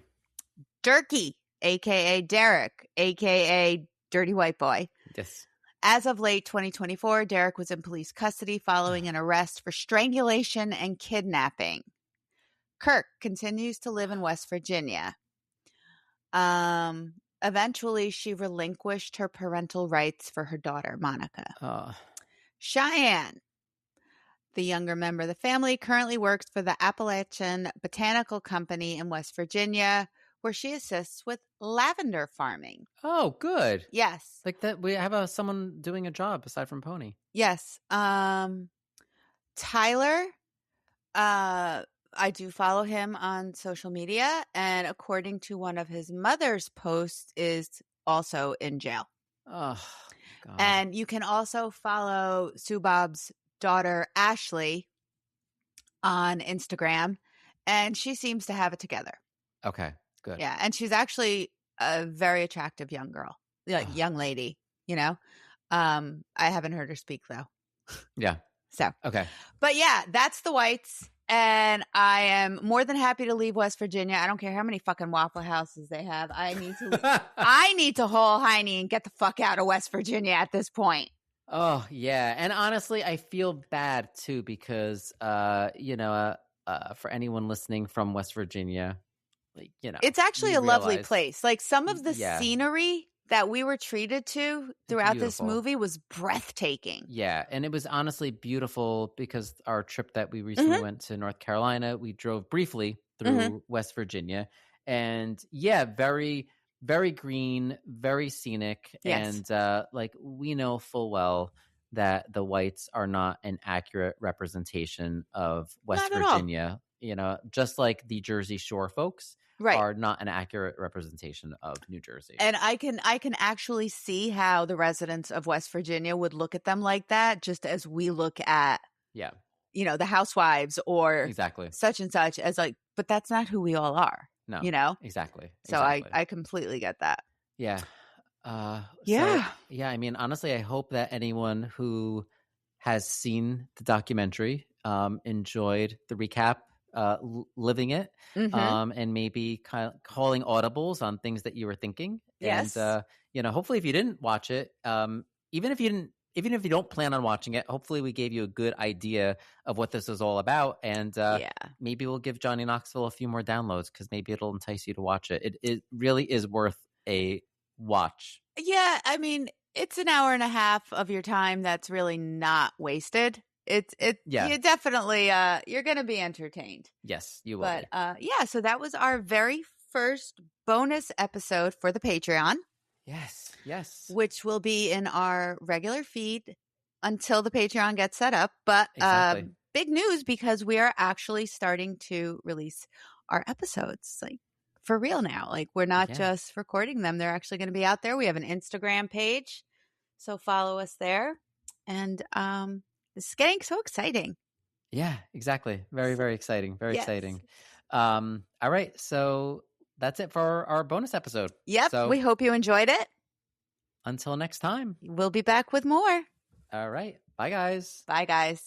Durkee, a.k.a. Derek, a.k.a. Dirty White Boy. Yes. As of late 2024, Derek was in police custody following an arrest for strangulation and kidnapping. Kirk continues to live in West Virginia. Eventually, she relinquished her parental rights for her daughter, Monica. Cheyenne, the younger member of the family, currently works for the Appalachian Botanical Company in West Virginia, where she assists with lavender farming. Oh, good. Yes. Like that, we have someone doing a job aside from Pony. Yes. Tyler, I do follow him on social media, and according to one of his mother's posts, is also in jail. Oh, God. And you can also follow Subab's daughter, Ashley, on Instagram, and she seems to have it together. Okay, good. Yeah, and she's actually a very attractive young girl, like young lady, you know? I haven't heard her speak, though. Yeah. So. Okay. But yeah, that's the Whites. And I am more than happy to leave West Virginia. I don't care how many fucking Waffle Houses they have. I need to haul Heine and get the fuck out of West Virginia at this point. Oh, yeah. And honestly, I feel bad too because, for anyone listening from West Virginia, like, you know, it's actually a lovely place. Like some of the scenery that we were treated to throughout this movie was breathtaking. Yeah. And it was honestly beautiful because our trip that we recently went to North Carolina, we drove briefly through West Virginia, and very, very green, very scenic. Yes. And like, we know full well that the whites are not an accurate representation of West Virginia, you know, just like the Jersey Shore folks are not an accurate representation of New Jersey. And I can actually see how the residents of West Virginia would look at them like that, just as we look at, you know, the housewives or such and such, as like, but that's not who we all are. No, you know? Exactly. So I completely get that. Yeah. So, I mean, honestly, I hope that anyone who has seen the documentary enjoyed the recap, living it, and maybe kind of calling audibles on things that you were thinking. Yes. And you know, hopefully, if you didn't watch it, even if you don't plan on watching it, hopefully we gave you a good idea of what this is all about. And maybe we'll give Johnny Knoxville a few more downloads because maybe it'll entice you to watch it. It really is worth a watch. Yeah, I mean, it's an hour and a half of your time that's really not wasted. You definitely you're going to be entertained. Yes, you will. But so that was our very first bonus episode for the Patreon. Yes. Which will be in our regular feed until the Patreon gets set up. But big news, because we are actually starting to release our episodes, like, for real now. Like, we're not just recording them. They're actually going to be out there. We have an Instagram page, so follow us there. And this is getting so exciting. Yeah, exactly. Very, very exciting. Very exciting. All right. So that's it for our bonus episode. Yep. So, we hope you enjoyed it. Until next time. We'll be back with more. All right. Bye, guys. Bye, guys.